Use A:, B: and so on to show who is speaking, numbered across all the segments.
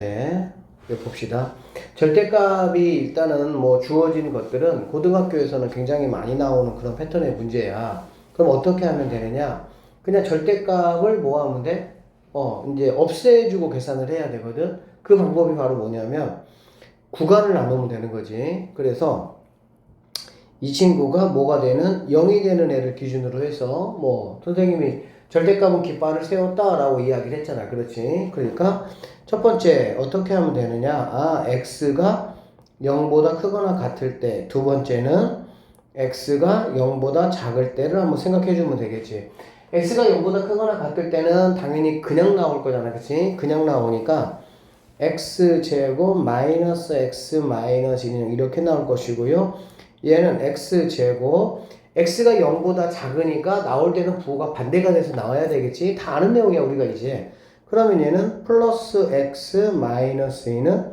A: 네, 이거 봅시다. 절대값이 일단은 뭐 주어진 것들은 고등학교에서는 굉장히 많이 나오는 그런 패턴의 문제야. 그럼 어떻게 하면 되느냐? 그냥 절대값을 뭐 하면 돼? 이제 없애주고 계산을 해야 되거든. 그 방법이 바로 뭐냐면 구간을 나누면 되는 거지. 그래서 이 친구가 뭐가 되는 0이 되는 애를 기준으로 해서 뭐 선생님이 절대값은 깃발을 세웠다라고 이야기를 했잖아. 그렇지? 그러니까 첫 번째 어떻게 하면 되느냐? x가 0보다 크거나 같을 때, 두 번째는 x가 0보다 작을 때를 한번 생각해 주면 되겠지. x가 0보다 크거나 같을 때는 당연히 그냥 나올 거잖아. 그치? 그냥 나오니까 x제곱 마이너스 x 마이너스 2는 이렇게 나올 것이고요. 얘는 x제곱 x가 0보다 작으니까 나올 때는 부호가 반대가 돼서 나와야 되겠지. 다 아는 내용이야 우리가 이제. 그러면 얘는 플러스 x 마이너스 2는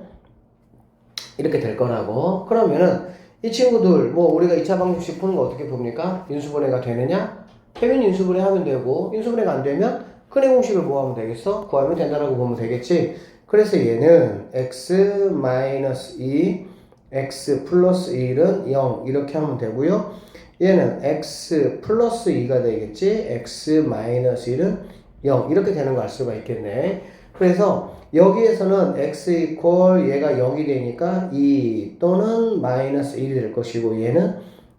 A: 이렇게 될 거라고. 그러면은 이 친구들 뭐 우리가 2차 방정식 푸는 거 어떻게 봅니까? 인수분해가 되느냐? 태빈 인수분해 하면 되고, 인수분해가 안 되면 근해 공식을 뭐 하면 되겠어? 구하면 된다라고 보면 되겠지. 그래서 얘는 x 마이너스 2 x 플러스 1은 0 이렇게 하면 되고요. 얘는 x 플러스 2가 되겠지. x 마이너스 1은 0 이렇게 되는 거 알 수가 있겠네. 그래서 여기에서는 x 이퀄 얘가 0이 되니까 2 또는 마이너스 1이 될 것이고, 얘는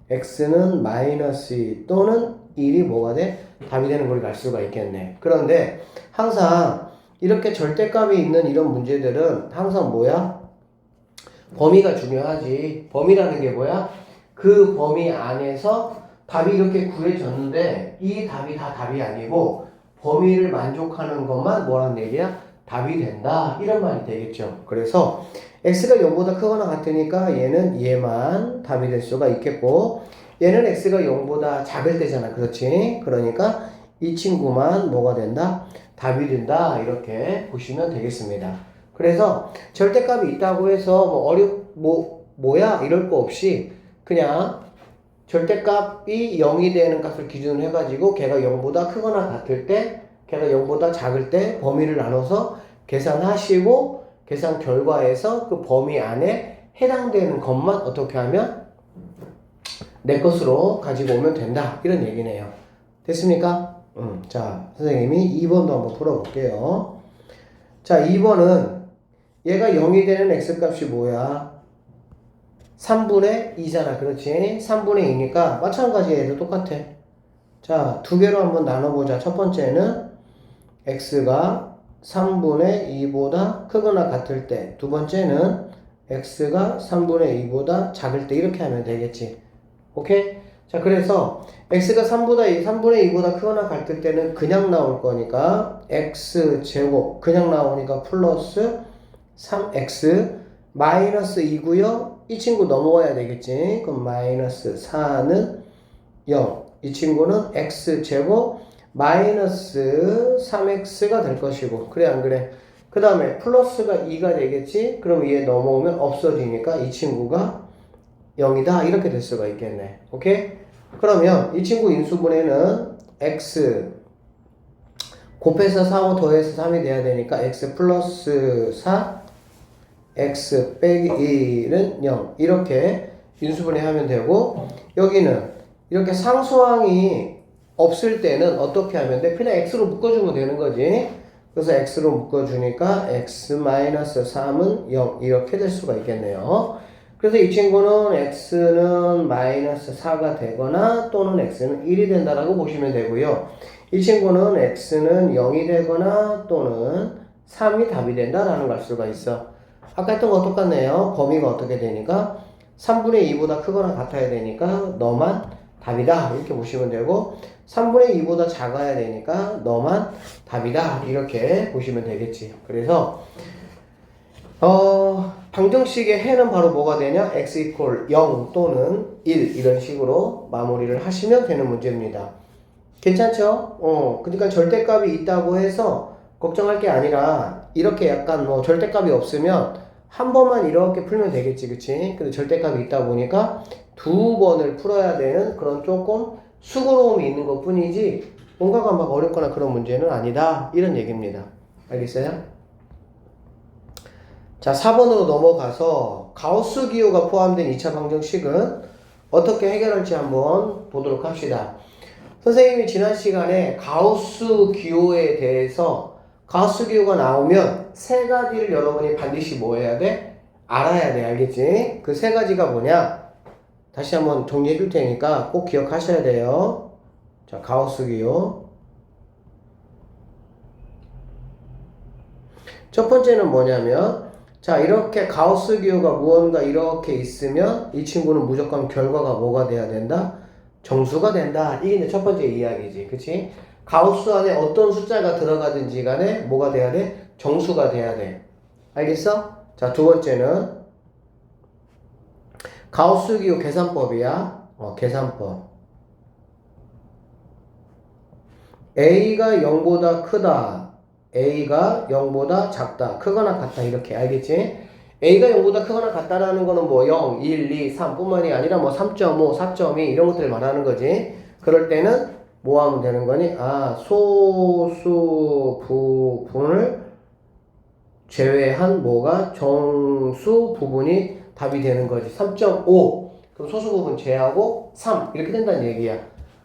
A: x는 마이너스 2 또는 1이 뭐가 돼? 답이 되는 걸 알 수가 있겠네. 그런데 항상 이렇게 절대값이 있는 이런 문제들은 항상 뭐야? 범위가 중요하지. 범위라는 게 뭐야? 그 범위 안에서 답이 이렇게 구해졌는데 이 답이 다 답이 아니고 범위를 만족하는 것만 뭐란 얘기야? 답이 된다. 이런 말이 되겠죠. 그래서 x가 0보다 크거나 같으니까 얘는 얘만 답이 될 수가 있겠고, 얘는 x가 0보다 작을 때잖아. 그렇지? 그러니까 이 친구만 뭐가 된다? 답이 된다. 이렇게 보시면 되겠습니다. 그래서 절대값이 있다고 해서 뭐야 이럴 거 없이 그냥 절대값이 0이 되는 값을 기준으로 해가지고 걔가 0보다 크거나 같을 때, 걔가 0보다 작을 때 범위를 나눠서 계산하시고 계산 결과에서 그 범위 안에 해당되는 것만 어떻게 하면 내 것으로 가지고 오면 된다. 이런 얘기네요. 됐습니까? 자, 선생님이 2번도 한번 풀어볼게요. 자, 2번은 얘가 0이 되는 x값이 뭐야? 3분의 2잖아. 그렇지? 3분의 2니까 마찬가지 얘도 똑같아. 자, 두 개로 한번 나눠보자. 첫 번째는 x가 3분의 2보다 크거나 같을 때, 두 번째는 x가 3분의 2보다 작을 때 이렇게 하면 되겠지. 오케이? 자, 그래서 x가 3분의 2보다 크거나 같을 때는 그냥 나올 거니까 x제곱 그냥 나오니까 플러스 3x 마이너스 2고요. 이 친구 넘어가야 되겠지. 그럼 마이너스 4는 0. 이 친구는 x제곱 마이너스 3x가 될 것이고, 그래 안 그래? 그 다음에 플러스가 2가 되겠지. 그럼 얘 넘어오면 없어지니까 이 친구가 0이다 이렇게 될 수가 있겠네. 오케이? 그러면 이 친구 인수분해는 x 곱해서 4하고 더해서 3이 돼야 되니까 x 플러스 4 x 빼기 1은 0 이렇게 인수분해 하면 되고, 여기는 이렇게 상수항이 없을 때는 어떻게 하면 돼? 그냥 x로 묶어주면 되는 거지. 그래서 x로 묶어주니까 x-3은 0 이렇게 될 수가 있겠네요. 그래서 이 친구는 x는 마이너스 4가 되거나 또는 x는 1이 된다라고 보시면 되고요. 이 친구는 x는 0이 되거나 또는 3이 답이 된다라는 걸 알 수가 있어. 아까 했던 거 똑같네요. 범위가 어떻게 되니까 3분의 2보다 크거나 같아야 되니까 너만 답이다 이렇게 보시면 되고, 3분의 2보다 작아야 되니까 너만 답이다 이렇게 보시면 되겠지. 그래서 방정식의 해는 바로 뭐가 되냐? x 이퀄 0 또는 1 이런 식으로 마무리를 하시면 되는 문제입니다. 괜찮죠? 그러니까 절대값이 있다고 해서 걱정할 게 아니라 이렇게 약간 뭐 절대값이 없으면 한 번만 이렇게 풀면 되겠지, 그치? 근데 절대값이 있다 보니까 두 번을 풀어야 되는 그런 조금 수고로움이 있는 것 뿐이지 뭔가가 막 어렵거나 그런 문제는 아니다 이런 얘기입니다. 알겠어요? 자, 4번으로 넘어가서 가우스 기호가 포함된 2차 방정식은 어떻게 해결할지 한번 보도록 합시다. 선생님이 지난 시간에 가우스 기호에 대해서 가우스 기호가 나오면 세 가지를 여러분이 반드시 뭐 해야 돼? 알아야 돼. 알겠지? 그 세 가지가 뭐냐? 다시 한번 정리해 줄 테니까 꼭 기억하셔야 돼요. 자, 가우스 기호. 첫 번째는 뭐냐면, 자, 이렇게 가우스 기호가 무언가 이렇게 있으면 이 친구는 무조건 결과가 뭐가 돼야 된다? 정수가 된다. 이게 이제 첫 번째 이야기지. 그치? 가우스 안에 어떤 숫자가 들어가든지 간에 뭐가 돼야 돼? 정수가 돼야 돼. 알겠어? 자, 두 번째는 가우스 기호 계산법이야. 계산법. A가 0보다 크다. A가 0보다 작다. 크거나 같다. 이렇게. 알겠지? A가 0보다 크거나 같다라는 거는 뭐 0, 1, 2, 3 뿐만이 아니라 뭐 3.5, 4.2 이런 것들을 말하는 거지. 그럴 때는 뭐 하면 되는 거니? 소수 부분을 제외한 뭐가 정수 부분이 답이 되는 거지. 3.5. 그럼 소수 부분 제외하고 3. 이렇게 된다는 얘기야.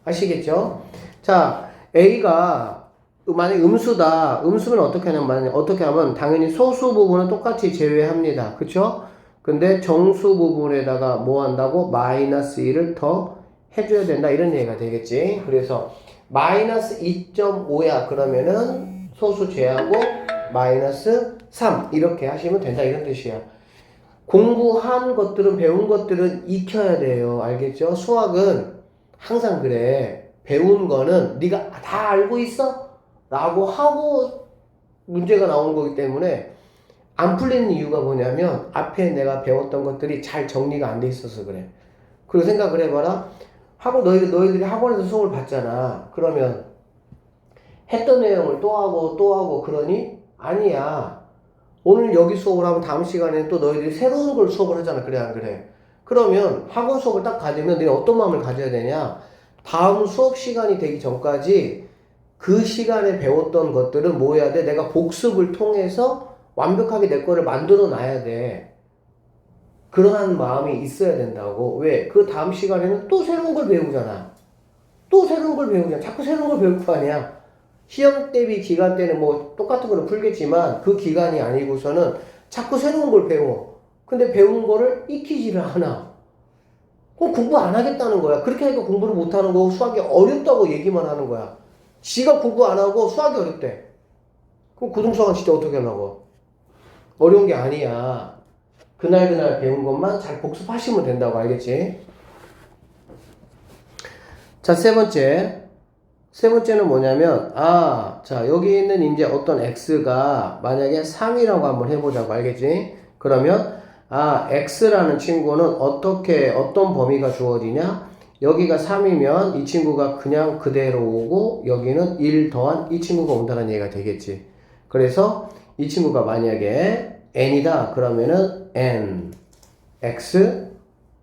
A: 아시겠죠? 자, A가 만약에 음수다. 음수면 어떻게 하냐면, 어떻게 하면 당연히 소수 부분은 똑같이 제외합니다. 그쵸? 근데 정수 부분에다가 뭐 한다고? 마이너스 1을 더 해줘야 된다. 이런 얘기가 되겠지. 그래서 마이너스 2.5야. 그러면은 소수 제하고 마이너스 3. 이렇게 하시면 된다. 이런 뜻이야. 공부한 것들은, 배운 것들은 익혀야 돼요. 알겠죠? 수학은 항상 그래. 배운 거는 네가 다 알고 있어? 라고 하고 문제가 나오는 거기 때문에 안 풀리는 이유가 뭐냐면 앞에 내가 배웠던 것들이 잘 정리가 안 돼 있어서 그래. 그리고 생각을 해봐라. 너희들이 학원에서 수업을 받잖아. 그러면 했던 내용을 또 하고 그러니? 아니야. 오늘 여기 수업을 하면 다음 시간에는 또 너희들이 새로운 걸 수업을 하잖아. 그래 안 그래? 그러면 학원 수업을 딱 가지면 너희 어떤 마음을 가져야 되냐? 다음 수업 시간이 되기 전까지 그 시간에 배웠던 것들은 뭐 해야 돼? 내가 복습을 통해서 완벽하게 내 거를 만들어 놔야 돼. 그러한 마음이 있어야 된다고. 왜? 그 다음 시간에는 또 새로운 걸 배우잖아. 또 새로운 걸 배우잖아. 자꾸 새로운 걸 배울 거 아니야. 시험 대비 기간 때는 뭐 똑같은 거를 풀겠지만 그 기간이 아니고서는 자꾸 새로운 걸 배워. 근데 배운 거를 익히지를 않아. 그럼 공부 안 하겠다는 거야. 그렇게 하니까 공부를 못 하는 거고 수학이 어렵다고 얘기만 하는 거야. 지가 공부 안 하고 수학이 어렵대. 그럼 고등수학은 진짜 어떻게 하려고? 어려운 게 아니야. 그날 배운 것만 잘 복습하시면 된다고. 알겠지? 자, 세 번째는 뭐냐면, 자, 여기 있는 이제 어떤 x가 만약에 3이라고 한번 해보자고. 알겠지? 그러면, x라는 친구는 어떤 범위가 주어지냐? 여기가 3이면 이 친구가 그냥 그대로 오고 여기는 1 더한 이 친구가 온다는 얘기가 되겠지. 그래서 이 친구가 만약에 n이다 그러면은 n x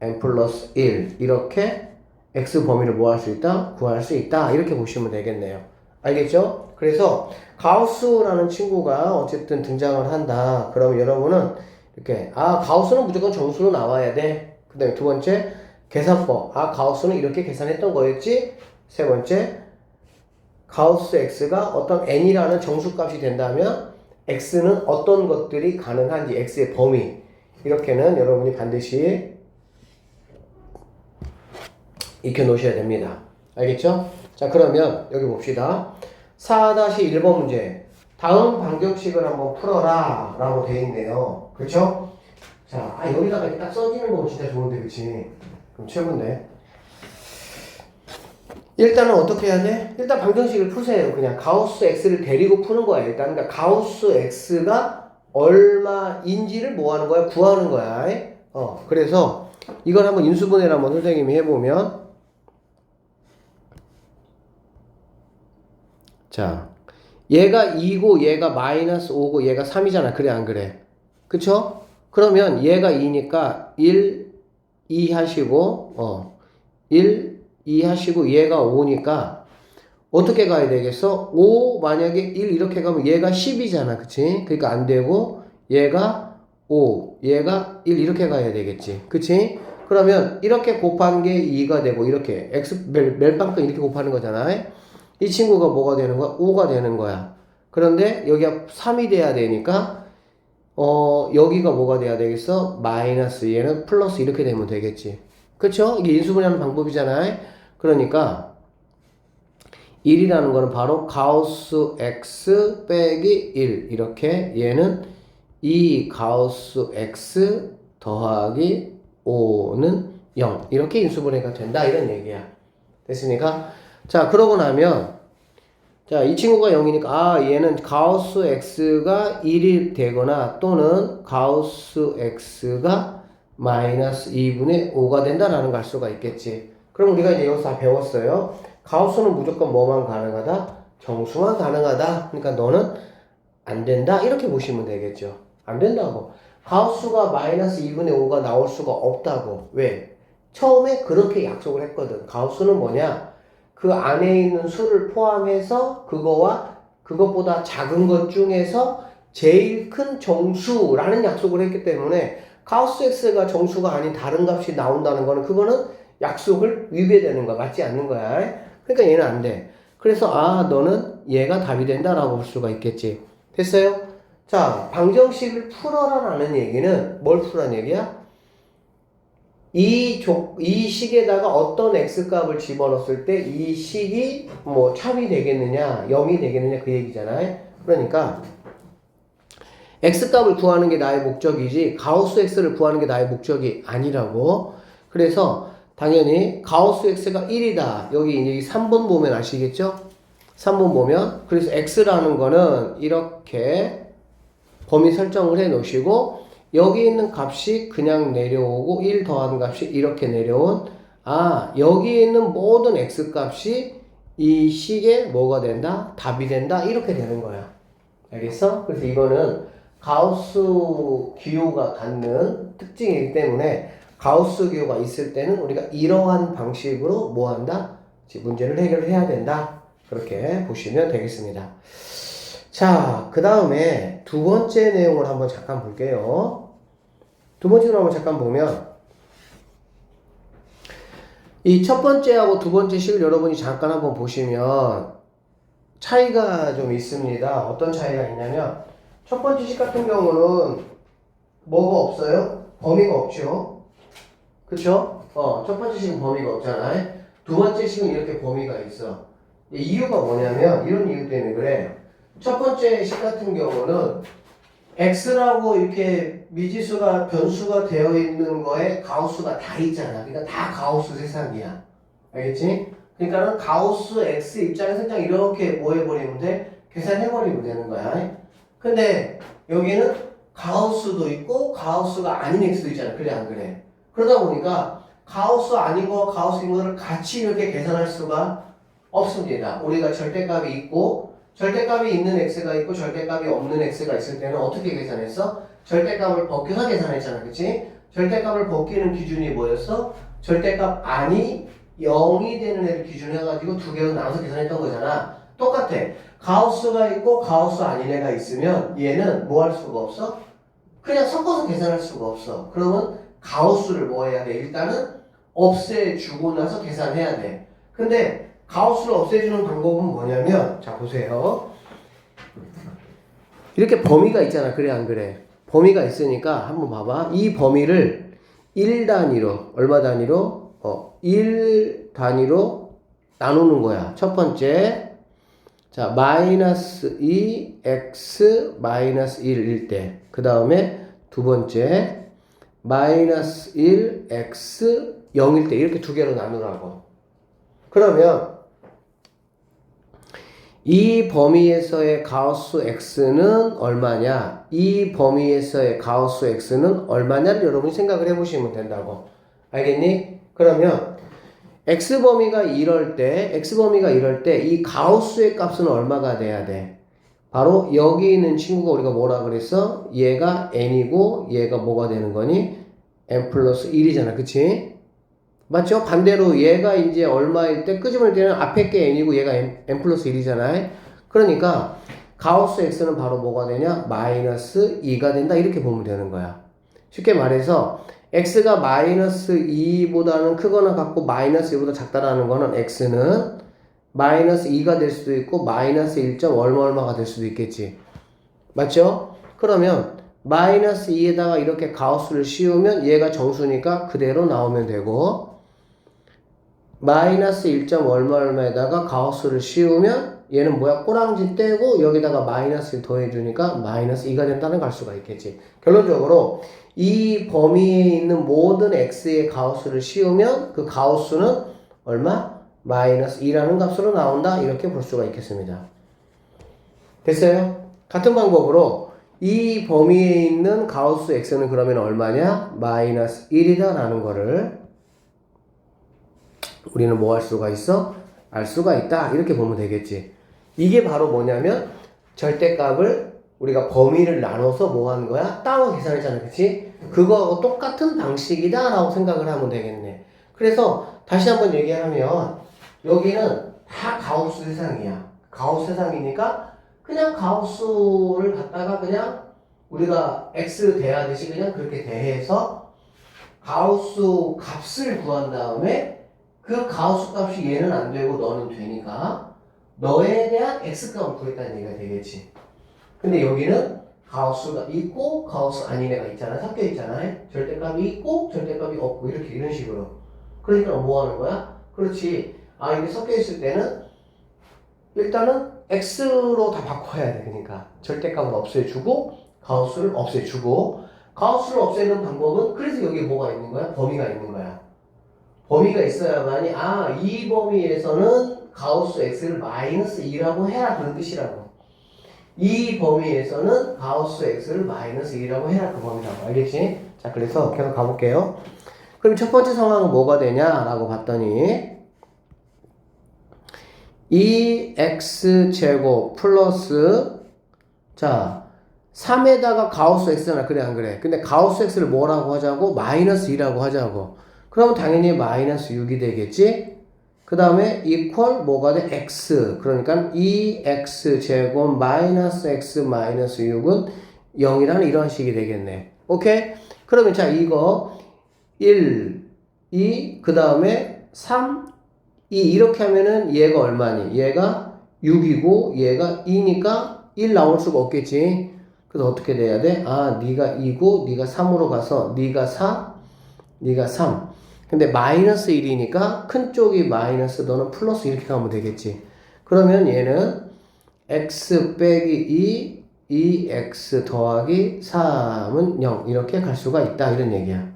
A: n 플러스 1 이렇게 x 범위를 뭐 할 수 있다? 구할 수 있다. 이렇게 보시면 되겠네요. 알겠죠? 그래서 가우스라는 친구가 어쨌든 등장을 한다. 그러면 여러분은 이렇게 가우스는 무조건 정수로 나와야 돼. 그 다음에 두 번째 계산법. 가우스는 이렇게 계산했던 거였지? 세 번째, 가우스 x가 어떤 n이라는 정수값이 된다면 x는 어떤 것들이 가능한지, x의 범위. 이렇게는 여러분이 반드시 익혀 놓으셔야 됩니다. 알겠죠? 자, 그러면 여기 봅시다. 4-1번 문제. 다음 방정식을 한번 풀어라 라고 되어 있네요. 그렇죠? 자, 여기다가 이렇게 딱 써지는 거 진짜 좋은데, 그치? 그럼 최고인데. 일단은 어떻게 해야 돼? 일단 방정식을 푸세요. 그냥 가우스 x를 데리고 푸는 거야. 일단 그러니까 가우스 x가 얼마인지를 뭐 하는 거야? 구하는 거야. 그래서 이걸 한번 인수분해를 한번 선생님이 해보면, 자, 얘가 2고 얘가 마이너스 5고 얘가 3이잖아. 그래 안 그래? 그쵸? 그러면 얘가 2니까 1, 2 하시고 1, 2 하시고 얘가 5니까 어떻게 가야 되겠어? 5 만약에 1 이렇게 가면 얘가 10이잖아. 그치? 그러니까 안 되고 얘가 5, 얘가 1 이렇게 가야 되겠지. 그치? 그러면 이렇게 곱한 게 2가 되고 이렇게 x 멜빵큼 이렇게 곱하는 거잖아. 이 친구가 뭐가 되는 거야? 5가 되는 거야. 그런데 여기가 3이 돼야 되니까 여기가 뭐가 돼야 되겠어? 마이너스 얘는 플러스 이렇게 되면 되겠지. 그쵸? 이게 인수분해하는 방법이잖아. 그러니까 1이라는 거는 바로 가우스 x 빼기 1 이렇게 얘는 2 가우스 x 더하기 5는 0 이렇게 인수분해가 된다 이런 얘기야. 됐습니까? 자 그러고 나면 자 이 친구가 0이니까 얘는 가우스 x가 1이 되거나 또는 가우스 x가 마이너스 2분의 5가 된다라는 걸 알 수가 있겠지. 그럼 우리가 이제 여기서 다 배웠어요. 가우스는 무조건 뭐만 가능하다? 정수만 가능하다. 그러니까 너는 안 된다 이렇게 보시면 되겠죠. 안 된다고. 가우스가 마이너스 2분의 5가 나올 수가 없다고. 왜? 처음에 그렇게 약속을 했거든. 가우스는 뭐냐? 그 안에 있는 수를 포함해서 그거와 그것보다 작은 것 중에서 제일 큰 정수라는 약속을 했기 때문에 가우스 x가 정수가 아닌 다른 값이 나온다는 거는 그거는 약속을 위배되는 거야. 맞지 않는 거야. 그러니까 얘는 안 돼. 그래서 너는 얘가 답이 된다라고 볼 수가 있겠지. 됐어요? 자, 방정식을 풀어라라는 얘기는 뭘 풀라는 얘기야? 이 식에다가 어떤 x값을 집어넣었을 때 이 식이 뭐 참이 되겠느냐, 0이 되겠느냐 그 얘기잖아요. 그러니까 x값을 구하는 게 나의 목적이지 가우스 x를 구하는 게 나의 목적이 아니라고. 그래서 당연히 가우스 x가 1이다. 여기 이제 3번 보면 아시겠죠? 3번 보면 그래서 x라는 거는 이렇게 범위 설정을 해 놓으시고 여기 있는 값이 그냥 내려오고 1 더한 값이 이렇게 내려온 여기 있는 모든 x값이 이 식에 뭐가 된다? 답이 된다. 이렇게 되는 거야. 알겠어? 그래서 이거는 가우스 기호가 갖는 특징이기 때문에 가우스 기호가 있을 때는 우리가 이러한 방식으로 뭐 한다? 문제를 해결해야 된다. 그렇게 보시면 되겠습니다. 자, 그 다음에 두 번째 내용을 한번 잠깐 볼게요. 두 번째로 한번 잠깐 보면 이 첫 번째하고 두 번째 식을 여러분이 잠깐 한번 보시면 차이가 좀 있습니다. 어떤 차이가 있냐면 첫 번째 식 같은 경우는 뭐가 없어요? 범위가 없죠. 그쵸? 첫 번째 식은 범위가 없잖아요. 두 번째 식은 이렇게 범위가 있어. 이유가 뭐냐면 이런 이유 때문에 그래. 첫 번째 식 같은 경우는 x라고 이렇게 미지수가 변수가 되어 있는 거에 가우스가 다 있잖아. 그러니까 다 가우스 세상이야. 알겠지? 그러니까는 가우스 x 입장에서 그냥 이렇게 뭐 해버리면 돼? 계산해버리면 되는 거야. 근데 여기는 가우스도 있고 가우스가 아닌 x도 있잖아. 그래 안 그래? 그러다 보니까 가우스 아닌 거와 가우스인 거를 같이 이렇게 계산할 수가 없습니다. 우리가 절대값이 있고 절대값이 있는 x가 있고 절대값이 없는 x가 있을 때는 어떻게 계산했어? 절대값을 벗겨서 계산했잖아. 그치? 절대값을 벗기는 기준이 뭐였어? 절대값 아니 0이 되는 애를 기준으로 해가지고 두 개로 나눠서 계산했던 거잖아. 똑같아. 가우스가 있고 가우스 아닌 애가 있으면 얘는 뭐 할 수가 없어? 그냥 섞어서 계산할 수가 없어. 그러면 가우스를 뭐 해야 돼? 일단은 없애주고 나서 계산해야 돼. 근데 가우스를 없애주는 방법은 뭐냐면 자 보세요. 이렇게 범위가 있잖아. 그래 안 그래? 범위가 있으니까 한번 봐봐. 이 범위를 1단위로 얼마 단위로? 1 단위로 나누는 거야. 첫 번째 자 마이너스 2 x 마이너스 1일 때 그 다음에 두 번째 마이너스 1 x 0일 때 이렇게 두 개로 나누라고. 그러면 이 범위에서의 가우스 x는 얼마냐? 이 범위에서의 가우스 x는 얼마냐를 여러분이 생각을 해보시면 된다고. 알겠니? 그러면 x범위가 이럴 때 이 가우스의 값은 얼마가 돼야 돼? 바로 여기 있는 친구가 우리가 뭐라 그랬어? 얘가 n이고 얘가 뭐가 되는 거니? n 플러스 1이잖아. 그치? 맞죠? 반대로 얘가 이제 얼마일 때 끄집어낼 때는 앞에 게 n이고 얘가 n 플러스 1이잖아요. 그러니까 가우스 x는 바로 뭐가 되냐? 마이너스 2가 된다. 이렇게 보면 되는 거야. 쉽게 말해서 x가 마이너스 2보다는 크거나 같고 마이너스 2보다 작다라는 거는 x는 마이너스 2가 될 수도 있고 마이너스 1. 얼마가 될 수도 있겠지. 맞죠? 그러면 마이너스 2에다가 이렇게 가우스를 씌우면 얘가 정수니까 그대로 나오면 되고, 마이너스 1. 얼마에다가 가우스를 씌우면 얘는 뭐야? 꼬랑지 떼고 여기다가 마이너스 1 더해주니까 마이너스 2가 된다는 걸 알 수가 있겠지. 결론적으로 이 범위에 있는 모든 x의 가우스를 씌우면 그 가우스는 얼마? 마이너스 2라는 값으로 나온다. 이렇게 볼 수가 있겠습니다. 됐어요? 같은 방법으로 이 범위에 있는 가우스 x는 그러면 얼마냐? 마이너스 1이다 라는 거를 우리는 뭐 할 수가 있어? 알 수가 있다. 이렇게 보면 되겠지. 이게 바로 뭐냐면 절대값을 우리가 범위를 나눠서 뭐 하는 거야? 따로 계산했잖아. 그치? 그거하고 똑같은 방식이다 라고 생각을 하면 되겠네. 그래서 다시 한번 얘기하면 여기는 다 가우스 세상이야. 가우스 세상이니까 그냥 가우스를 갖다가 그냥 우리가 x 대하듯이 그냥 그렇게 대해서 가우스 값을 구한 다음에 그 가우스 값이 얘는 안 되고 너는 되니까 너에 대한 x 값을 구했다는 얘기가 되겠지. 근데 여기는 가우스가 있고 가우스 아닌 애가 있잖아. 섞여 있잖아. 절대값이 있고 절대값이 없고 이렇게 이런 식으로. 그러니까 뭐 하는 거야? 그렇지. 아, 이게 섞여 있을 때는 일단은 x로 다 바꿔야 돼. 그러니까 절대값을 없애주고 가우스를 없애주고, 가우스를 없애는 방법은 그래서 여기 뭐가 있는 거야? 범위가 있는 거야. 범위가 있어야만이 이 범위에서는 가우스 x를 마이너스 2라고 해라 그런 뜻이라고. 이 범위에서는 가우스 x를 마이너스 2라고 해라 그 범위라고. 알겠지? 자, 그래서 계속 가볼게요. 그럼 첫 번째 상황은 뭐가 되냐라고 봤더니 2x제곱 플러스, 자 3에다가 가우스 x잖아. 그래 안 그래? 근데 가우스 x를 뭐라고 하자고? 마이너스 2라고 하자고. 그럼 당연히 마이너스 6이 되겠지? 그 다음에 equal 뭐가 돼? x. 그러니까 2x제곱 마이너스 x 마이너스 6은 0이라는 이런 식이 되겠네. 오케이? 그러면 자 이거 1, 2, 그 다음에 3, 2 이렇게 하면은 얘가 얼마니? 얘가 6이고 얘가 2니까 1 나올 수가 없겠지. 그래서 어떻게 돼야 돼? 네가 2고 네가 3으로 가서 네가 4, 네가 3. 근데 마이너스 1이니까 큰 쪽이 마이너스 너는 플러스 이렇게 가면 되겠지. 그러면 얘는 x 빼기 2x 더하기 3은 0 이렇게 갈 수가 있다 이런 얘기야.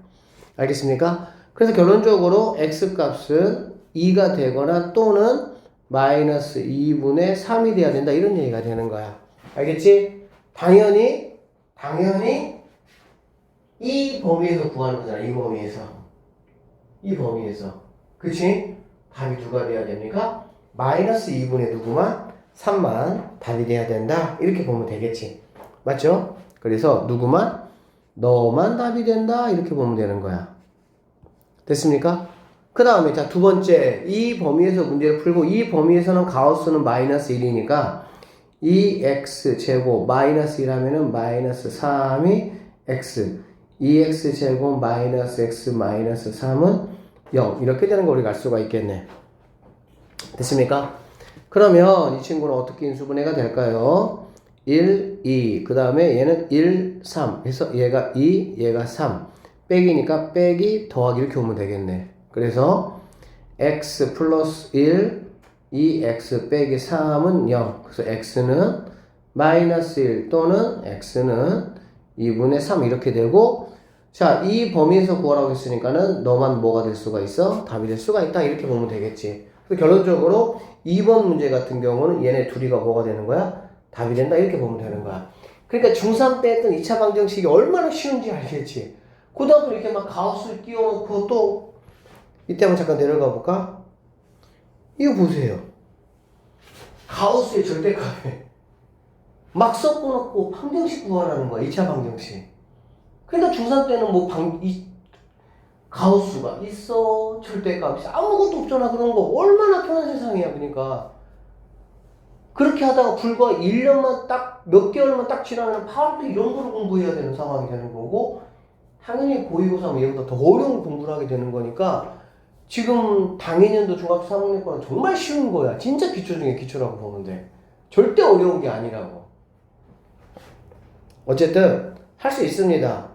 A: 알겠습니까? 그래서 결론적으로 x 값은 2가 되거나 또는 마이너스 2분의 3이 돼야 된다 이런 얘기가 되는 거야. 알겠지? 당연히 이 범위에서 구하는 거잖아. 이 범위에서 그치? 답이 누가 돼야 됩니까? 마이너스 2분의 누구만? 3만 답이 돼야 된다 이렇게 보면 되겠지. 맞죠? 그래서 누구만? 너만 답이 된다 이렇게 보면 되는 거야. 됐습니까? 그 다음에 자 두 번째 이 범위에서 문제를 풀고 이 범위에서는 가우스는 마이너스 1이니까 2x 제곱 마이너스 1하면은 마이너스 3이 x 2x제곱 마이너스 x 마이너스 3은 0 이렇게 되는 거 우리가 알 수가 있겠네. 됐습니까? 그러면 이 친구는 어떻게 인수분해가 될까요? 1, 2, 그 다음에 얘는 1, 3 해서 얘가 2, 얘가 3 빼기니까 빼기 더하기 이렇게 오면 되겠네. 그래서 x 플러스 1, 2x 빼기 3은 0 그래서 x는 마이너스 1 또는 x는 2분의 3 이렇게 되고, 자, 이 범위에서 구하라고 했으니까는 너만 뭐가 될 수가 있어? 답이 될 수가 있다 이렇게 보면 되겠지. 그래서 결론적으로 2번 문제 같은 경우는 얘네 둘이가 뭐가 되는 거야? 답이 된다 이렇게 보면 되는 거야. 그러니까 중3 때 했던 2차 방정식이 얼마나 쉬운지 알겠지. 고등학교 이렇게 막 가우스를 띄워놓고 또 이때 한번 잠깐 내려가 볼까? 이거 보세요. 가우스의 절대값에 막 섞어놓고 방정식 구하라는 거야. 2차 방정식. 그러니까 중3 때는 뭐 가우스가 있어, 절대값이 아무것도 없잖아. 그런 거 얼마나 편한 세상이야. 그러니까 그렇게 하다가 불과 1년만 딱, 몇 개월만 딱 지나면 바로 또 이런 거를 공부해야 되는 상황이 되는 거고, 당연히 고위고사면 얘보다 더 어려운 공부를 하게 되는 거니까, 지금 당해년도 중학교 3학년 거는 정말 쉬운 거야. 진짜 기초 중에 기초라고 보면 돼. 절대 어려운 게 아니라고. 어쨌든 할 수 있습니다.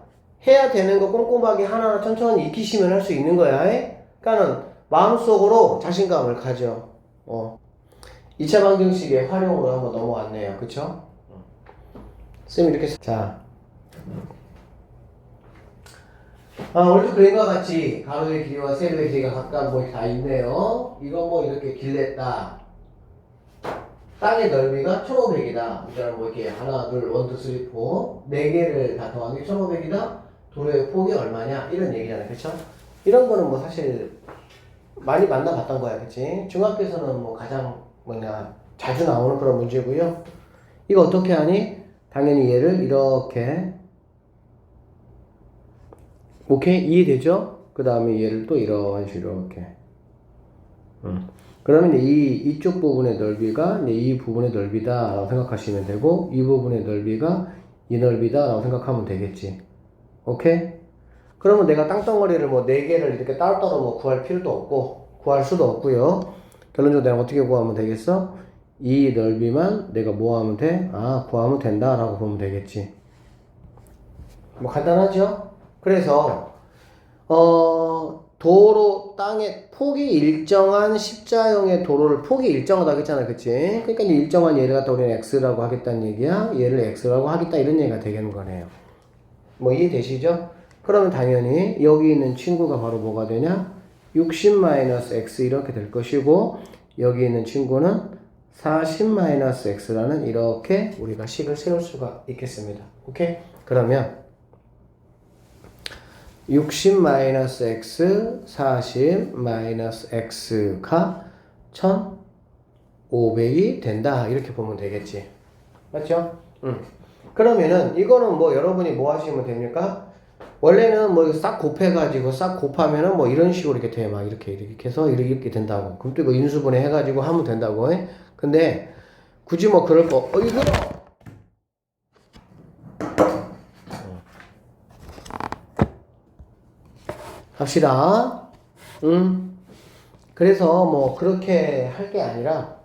A: 해야 되는 거 꼼꼼하게 하나하나 천천히 익히시면 할 수 있는 거야. 그러니까는 마음속으로 자신감을 가져. 2차 방정식의 활용으로 한번 넘어왔네요. 그쵸? 쌤이 이렇게 자, 오늘도 그림과 같이 가로의 길이와 세로의 길이가 각각 뭐 다 있네요. 이거 뭐 이렇게 길랬다. 땅의 넓이가 1500이다. 그러니까 뭐 이렇게 하나, 둘, 1, 2, 3, 4 4개를 다 더한 게 1500이다. 도로의 폭이 얼마냐? 이런 얘기잖아요. 그쵸? 이런 거는 뭐 사실 많이 만나봤던 거야. 그치? 중학교에서는 뭐 가장 자주 나오는 그런 문제고요. 이거 어떻게 하니? 당연히 얘를 이렇게 오케이? 이해되죠? 그 다음에 얘를 또 이런 식으로 이렇게 그러면 이쪽 부분의 넓이가 이 부분의 넓이다 라고 생각하시면 되고, 이 부분의 넓이가 이 넓이다 라고 생각하면 되겠지. 오케이? 그러면 내가 땅덩어리를 뭐 4개를 이렇게 따로따로 뭐 구할 필요도 없고 구할 수도 없고요. 결론적으로 내가 어떻게 구하면 되겠어? 이 넓이만 내가 뭐 하면 돼? 구하면 된다 라고 보면 되겠지. 뭐 간단하죠? 그래서 도로 땅의 폭이 일정한 십자형의 도로를 폭이 일정하다고 했잖아. 그치? 그러니까 일정한 얘를 갖다 우리는 x라고 하겠다는 얘기야. 얘를 x라고 하겠다 이런 얘기가 되겠는 거네요. 뭐 이해되시죠? 그러면 당연히 여기 있는 친구가 바로 뭐가 되냐? 60-x 이렇게 될 것이고, 여기 있는 친구는 40-x라는 이렇게 우리가 식을 세울 수가 있겠습니다. 오케이? 그러면 60-x, 40-x가 1500이 된다. 이렇게 보면 되겠지. 맞죠? 그러면은 이거는 뭐 여러분이 뭐 하시면 됩니까? 원래는 뭐 싹 곱해가지고 싹 곱하면은 뭐 이런 식으로 이렇게 돼. 막 이렇게 해서 이렇게 된다고. 그럼 또 이거 인수분해 해가지고 하면 된다고 해. 근데 굳이 뭐 그럴 거, 이거! 합시다. 그래서 뭐 그렇게 할 게 아니라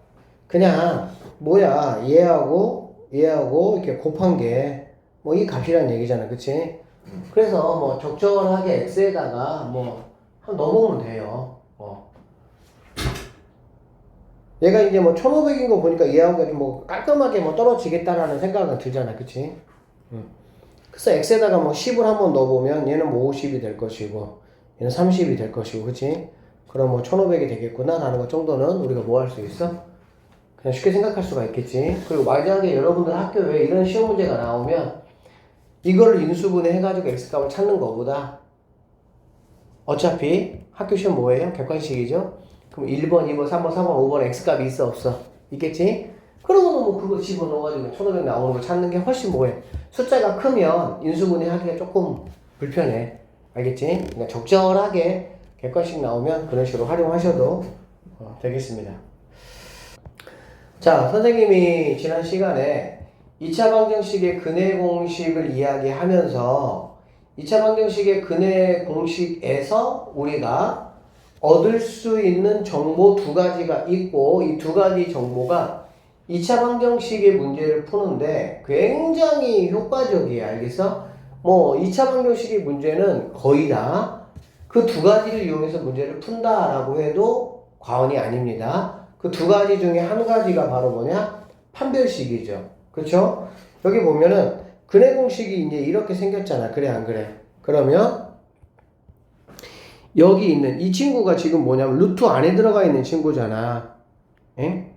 A: 그냥 뭐야 얘하고 이렇게 곱한 게 뭐 이 값이란 얘기잖아. 그치? 그래서 뭐 적절하게 x에다가 뭐 한 넣어보면 돼요. 얘가 이제 뭐 1500인 거 보니까 얘하고 좀 뭐 깔끔하게 뭐 떨어지겠다라는 생각은 들잖아. 그치? 그래서 x에다가 뭐 10을 한번 넣어보면 얘는 뭐 50이 될 것이고 얘는 30이 될 것이고, 그치? 그럼 뭐 1500이 되겠구나 라는 것 정도는 우리가 뭐 할 수 있어? 그냥 쉽게 생각할 수가 있겠지. 그리고 만약에 여러분들 학교에 이런 시험 문제가 나오면 이거를 인수분해 해가지고 x값을 찾는 것보다 어차피 학교 시험 뭐예요? 객관식이죠? 그럼 1번, 2번, 3번, 4번, 5번 x값이 있어 없어? 있겠지? 그러고는 뭐 그거 집어넣어가지고 1500 나오는 거 찾는 게 훨씬 뭐해? 숫자가 크면 인수분해 하기가 조금 불편해. 알겠지? 그러니까 적절하게 객관식 나오면 그런 식으로 활용하셔도 되겠습니다. 자, 선생님이 지난 시간에 2차 방정식의 근해 공식을 이야기하면서 2차 방정식의 근해 공식에서 우리가 얻을 수 있는 정보 2가지가 있고, 이 2가지 정보가 2차 방정식의 문제를 푸는데 굉장히 효과적이에요. 알겠어? 뭐 2차 방정식의 문제는 거의 다 그 2가지를 이용해서 문제를 푼다라고 해도 과언이 아닙니다. 그 2가지 중에 한 가지가 바로 뭐냐? 판별식이죠. 그쵸? 여기 보면은 근해 공식이 이제 이렇게 생겼잖아. 그래 안 그래? 그러면 여기 있는 이 친구가 지금 뭐냐면 루트 안에 들어가 있는 친구잖아. 에?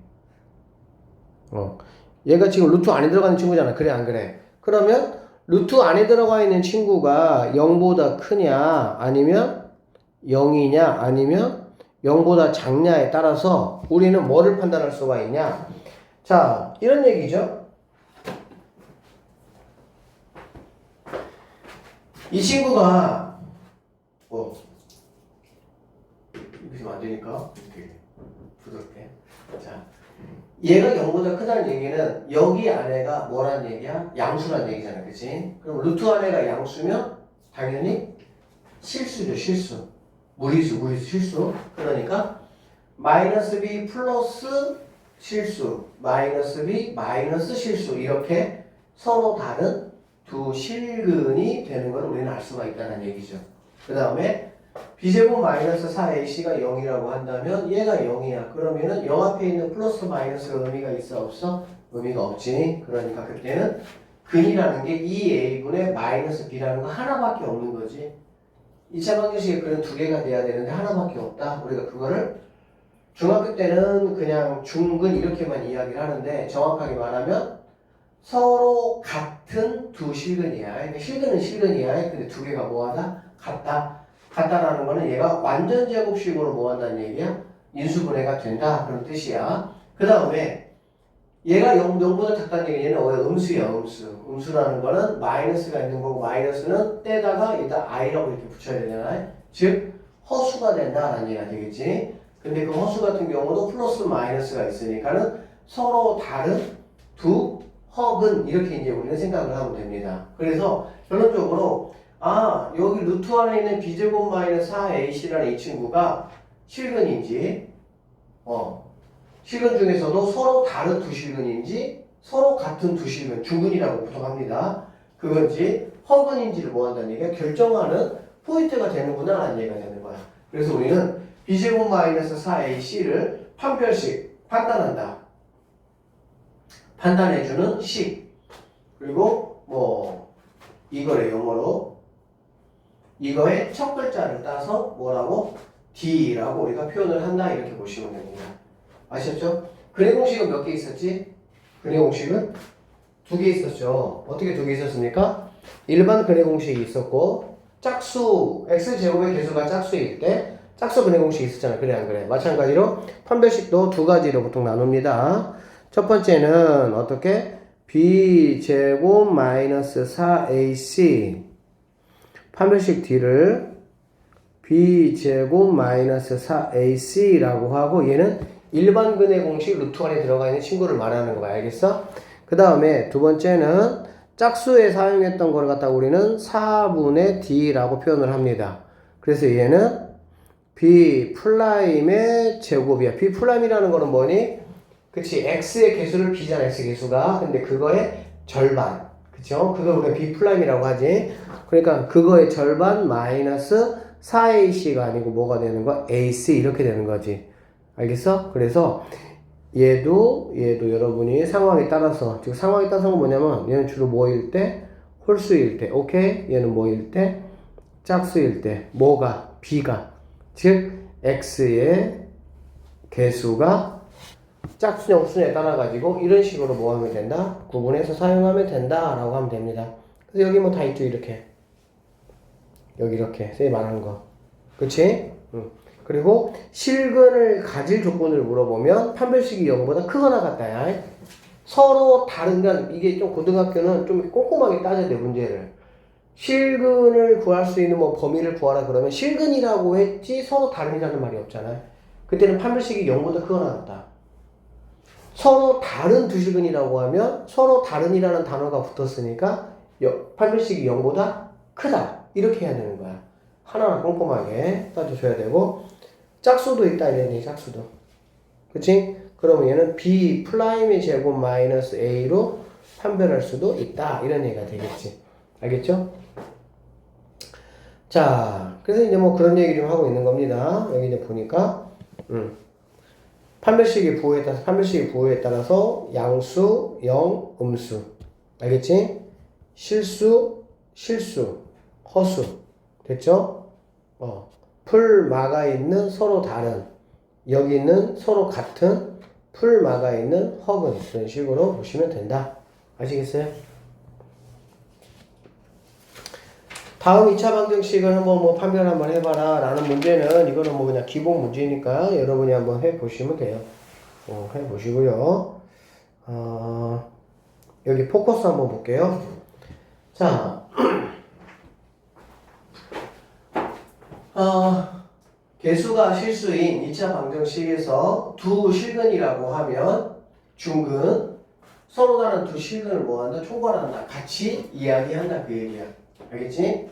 A: 얘가 지금 루트 안에 들어가 있는 친구잖아. 그래 안 그래? 그러면 루트 안에 들어가 있는 친구가 0보다 크냐 아니면 0이냐 아니면 0보다 작냐에 따라서 우리는 뭐를 판단할 수가 있냐? 자, 이런 얘기죠. 이 친구가 이렇게 하면 안 되니까 이렇게 부드럽게. 자, 얘가 0보다 크다는 얘기는 여기 안에가 뭐란 얘기야? 양수란 얘기잖아. 그치? 그럼 루트 안에가 양수면 당연히 실수죠. 실수. 무리수, 실수. 그러니까 마이너스 b 플러스 실수, 마이너스 b 마이너스 실수 이렇게 서로 다른 두 실근이 되는 걸 우리는 알 수가 있다는 얘기죠. 그 다음에 b제곱 마이너스 4ac가 0이라고 한다면 얘가 0이야. 그러면은 0 앞에 있는 플러스 마이너스가 의미가 있어 없어? 의미가 없지. 그러니까 그때는 근이라는 게 2a분의 마이너스 b라는 거 하나밖에 없는 거지. 2차 방정식에 그런 두 개가 돼야 되는데 하나밖에 없다. 우리가 그거를 중학교 때는 그냥 중근 이렇게만 이야기를 하는데 정확하게 말하면 서로 같은 두 실근이야. 그러니까 실근은 실근이야. 근데 두 개가 뭐하다? 같다. 같다라는 거는 얘가 완전 제곱식으로 뭐한다는 얘기야? 인수분해가 된다. 그런 뜻이야. 그 다음에 얘가 0보다 작다는 얘기는 음수야. 음수라는 거는 마이너스가 있는 거고 마이너스는 떼다가 이따 i라고 이렇게 붙여야 되잖아요. 즉 허수가 된다라는 얘기가 되겠지. 근데 그 허수 같은 경우도 플러스 마이너스가 있으니까는 서로 다른 두 허근 이렇게 이제 우리는 생각을 하면 됩니다. 그래서 결론적으로 여기 루트 안에 있는 b제곱 마이너스 4ac라는 이 친구가 실근인지 실근 중에서도 서로 다른 두 실근인지 서로 같은 두 실근 중근이라고 보통 합니다. 그건지 허근인지를 뭐 한다는 얘기가 결정하는 포인트가 되는구나 라는 얘기가 되는 거야. 그래서 우리는 b제곱 마이너스 4ac를 판별식 판단한다. 판단해주는 식. 그리고 이거래 영어로 이거의 첫 글자를 따서 뭐라고? D라고 우리가 표현을 한다 이렇게 보시면 됩니다. 아셨죠? 근해 공식은 몇 개 있었지? 근해 공식은 두 개 있었죠. 어떻게 두 개 있었습니까? 일반 근해 공식이 있었고 짝수 x제곱의 개수가 짝수일 때 짝수 근해 공식이 있었잖아. 그래 안 그래? 마찬가지로 판별식도 두 가지로 보통 나눕니다. 첫 번째는 어떻게? b제곱 마이너스 4ac 판별식 D를 b제곱 마이너스 4ac라고 하고 얘는 일반 근해 공식 루트 안에 들어가 있는 친구를 말하는 거 알겠어? 그 다음에 두 번째는 짝수에 사용했던 걸 갖다가 우리는 4분의 d라고 표현을 합니다. 그래서 얘는 b 프라임의 제곱이야. b 프라임이라는 거는 뭐니? 그치, x의 개수를 b잖아, x 개수가. 근데 그거의 절반. 그쵸? 그걸 우리가 b 프라임이라고 하지. 그러니까 그거의 절반 마이너스 4ac가 아니고 뭐가 되는 거야? ac 이렇게 되는 거지. 알겠어? 그래서 얘도 여러분이 상황에 따라서, 즉 상황에 따라서는 뭐냐면 얘는 주로 뭐일 때? 홀수일 때. 오케이? 얘는 뭐일 때? 짝수일 때. 뭐가? b가. 즉 x의 개수가 짝수냐 홀수냐에 따라 가지고 이런 식으로 뭐 하면 된다? 구분해서 사용하면 된다 라고 하면 됩니다. 그래서 여기 뭐 다 있죠. 이렇게 여기 이렇게 쌤이 말하는 거 그치? 그리고 실근을 가질 조건을 물어보면 판별식이 0보다 크거나 같다야. 서로 다른 건 이게 좀 고등학교는 좀 꼼꼼하게 따져야 돼. 문제를 실근을 구할 수 있는 뭐 범위를 구하라 그러면 실근이라고 했지 서로 다른이라는 말이 없잖아요. 그때는 판별식이 0보다 크거나 같다. 서로 다른 두 실근이라고 하면 서로 다른이라는 단어가 붙었으니까 판별식이 0보다 크다 이렇게 해야 되는 거야. 하나하나 꼼꼼하게 따져줘야 되고 짝수도 있다 이러니 짝수도 그치? 그러면 얘는 b 프라임의 제곱 마이너스 a로 판별할 수도 있다 이런 얘기가 되겠지. 알겠죠? 자, 그래서 이제 뭐 그런 얘기 좀 하고 있는 겁니다. 여기 이제 보니까 판별식의 부호에 따라서 양수, 영, 음수. 알겠지? 실수, 허수. 됐죠? 풀 막아 있는 서로 다른. 여기는 서로 같은 풀 막아 있는 허근. 이런 식으로 보시면 된다. 아시겠어요? 다음 2차 방정식을 한번 판별 한번 해봐라 라는 문제는 이거는 뭐 그냥 기본 문제니까 여러분이 한번 해보시면 돼요. 해보시고요. 여기 포커스 한번 볼게요. 자, 개수가 실수인 2차 방정식에서 두 실근이라고 하면 중근 서로 다른 두 실근을 뭐한다? 총괄한다. 같이 이야기한다 그 얘기야. 알겠지?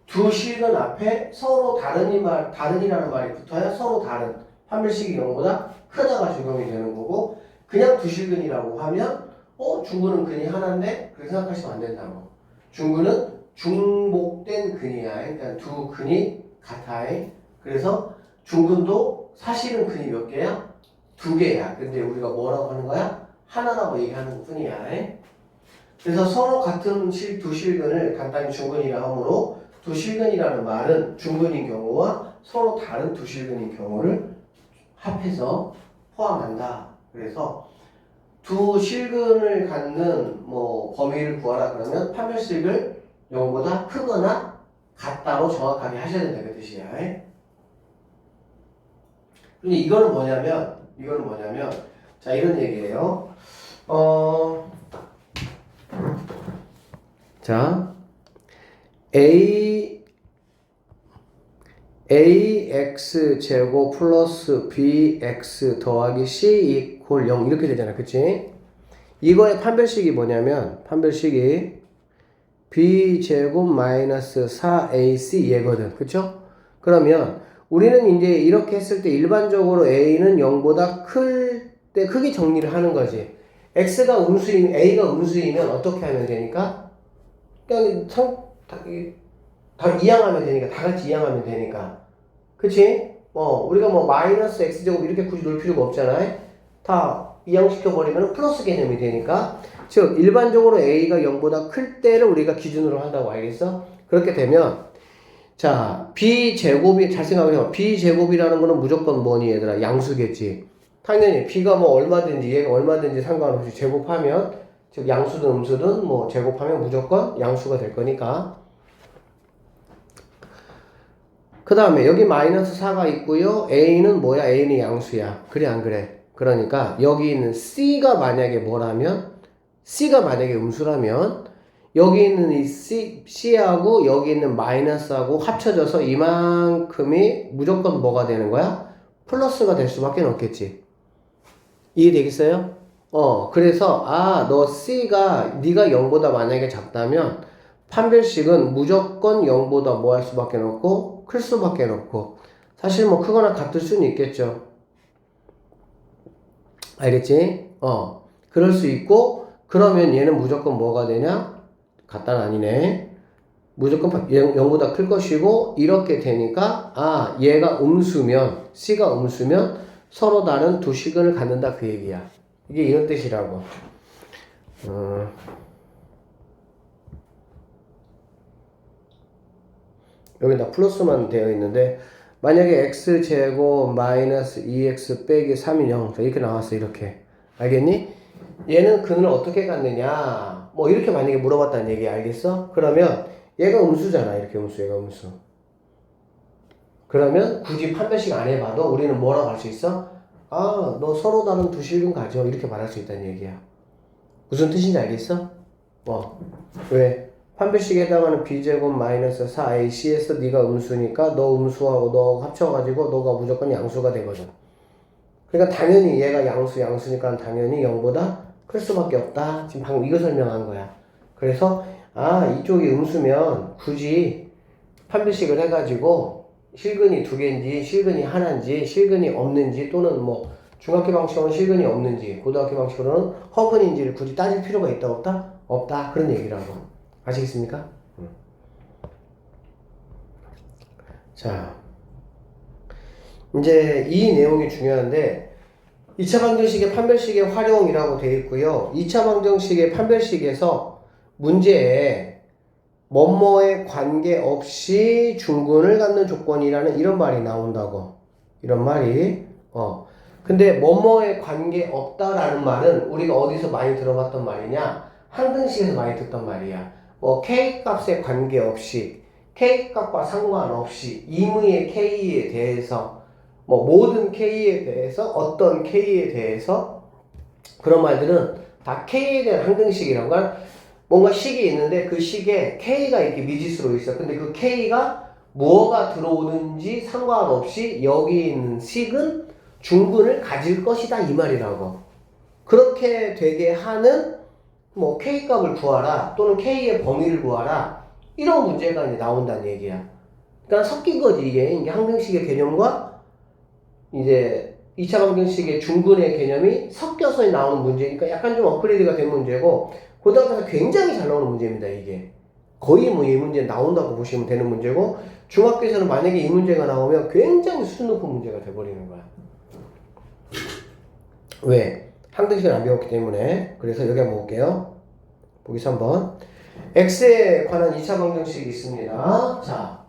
A: 두 실근 앞에 서로 다른이라는 말이 붙어야 서로 다른 판별식이 0보다 크다가 적용이 되는 거고 그냥 두 실근이라고 하면 중근은 근이 하나인데 그렇게 생각하시면 안 된다고. 중근은 중복된 근이야. 그러니까 두 근이 같아. 그래서 중근도 사실은 근이 몇 개야? 두 개야. 근데 우리가 뭐라고 하는 거야? 하나라고 얘기하는 것 뿐이야. 그래서 서로 같은 두 실근을 간단히 중근이라 하므로 두 실근이라는 말은 중근인 경우와 서로 다른 두 실근인 경우를 합해서 포함한다. 그래서 두 실근을 갖는 범위를 구하라 그러면 판별식을 0보다 크거나 같다로 정확하게 하셔야 된다 그 뜻이야. 근데 이거는 뭐냐면 자 이런 얘기예요. 자 ax 제곱 플러스 bx 더하기 c 이퀄 0 이렇게 되잖아. 그치? 이거의 판별식이 뭐냐면 판별식이 b 제곱 마이너스 4ac 얘거든. 그쵸? 그러면 우리는 이제 이렇게 했을 때 일반적으로 a는 0보다 클 때 크게 정리를 하는 거지. x가 음수이면 a가 음수이면 어떻게 하면 되니까? 그냥 다 이항하면 되니까 다 같이 이항하면 되니까. 그치? 우리가 마이너스 x제곱 이렇게 굳이 놓을 필요가 없잖아. 다 이항시켜버리면 플러스 개념이 되니까. 즉, 일반적으로 a가 0보다 클 때를 우리가 기준으로 한다고 알겠어? 그렇게 되면, 자, b제곱이, 잘 생각해봐. b제곱이라는 거는 무조건 뭐니, 얘들아? 양수겠지. 당연히 b가 얼마든지, 얘가 얼마든지 상관없이 제곱하면, 즉, 양수든 음수든 제곱하면 무조건 양수가 될 거니까. 그 다음에 여기 마이너스 4가 있고요. a는 뭐야? a는 양수야. 그래 안 그래? 그러니까 여기 있는 c가 만약에 c가 만약에 음수라면 여기 있는 이 c하고 여기 있는 마이너스하고 합쳐져서 이만큼이 무조건 뭐가 되는 거야? 플러스가 될 수밖에 없겠지. 이해되겠어요? 그래서 너 c가 네가 0보다 만약에 작다면 판별식은 무조건 0보다 뭐 할 수밖에 없고 클 수밖에 없고 사실 크거나 같을 수는 있겠죠. 알겠지? 그럴 수 있고 그러면 얘는 무조건 뭐가 되냐? 같다는 아니네. 무조건 0보다 클 것이고 이렇게 되니까 얘가 음수면 C가 음수면 서로 다른 두 식은을 갖는다 그 얘기야. 이게 이런 뜻이라고. 여기다 플러스만 되어 있는데 만약에 x제곱 마이너스 2x 빼기 3이 0 이렇게 나왔어. 이렇게 알겠니? 얘는 근을 어떻게 갖느냐 이렇게 만약에 물어봤다는 얘기 알겠어? 그러면 얘가 음수잖아. 이렇게 얘가 음수. 그러면 굳이 판별식 안 해봐도 우리는 뭐라고 할 수 있어? 너 서로 다른 두 실근 가져. 이렇게 말할 수 있다는 얘기야. 무슨 뜻인지 알겠어? 왜? 판별식에 해당하는 b제곱 마이너스 4ac에서 네가 음수니까 너 음수하고 너 합쳐가지고 너가 무조건 양수가 되거든. 그러니까 당연히 얘가 양수니까 당연히 0보다 클 수밖에 없다. 지금 방금 이거 설명한 거야. 그래서 이쪽이 음수면 굳이 판별식을 해가지고 실근이 두 개인지 실근이 하나인지 실근이 없는지 또는 중학교 방식으로는 실근이 없는지 고등학교 방식으로는 허근인지를 굳이 따질 필요가 있다 없다? 없다. 그런 얘기라고. 아시겠습니까? 자, 이제 이 내용이 중요한데 2차 방정식의 판별식의 활용이라고 되어 있고요. 2차 방정식의 판별식에서 문제에 뭐뭐에 관계없이 중근을 갖는 조건이라는 이런 말이 나온다고. 이런 말이. 근데 뭐뭐에 관계없다라는 말은 우리가 어디서 많이 들어봤던 말이냐? 항등식에서 많이 듣던 말이야. K값에 관계없이, K값과 상관없이, 임의의 K에 대해서, 모든 K에 대해서, 어떤 K에 대해서, 그런 말들은 다 K에 대한 항등식이라고 하는 뭔가 식이 있는데 그 식에 K가 이렇게 미지수로 있어. 근데 그 K가 무엇가 들어오는지 상관없이 여기 있는 식은 중근을 가질 것이다 이 말이라고. 그렇게 되게 하는 뭐 K값을 구하라 또는 K의 범위를 구하라 이런 문제가 이제 나온다는 얘기야. 그러니까 섞인 거지 이게 항등식의 개념과 이제 2차 방정식의 중근의 개념이 섞여서 나오는 문제니까 약간 좀 업그레이드가 된 문제고 고등학교에서 굉장히 잘 나오는 문제입니다 이게. 거의 뭐 이 문제 나온다고 보시면 되는 문제고 중학교에서는 만약에 이 문제가 나오면 굉장히 수준 높은 문제가 돼버리는 거야. 왜? 항등식을 안 배웠기 때문에. 그래서 여기 한번 볼게요. 보기 3번. x에 관한 2차 방정식이 있습니다. 자,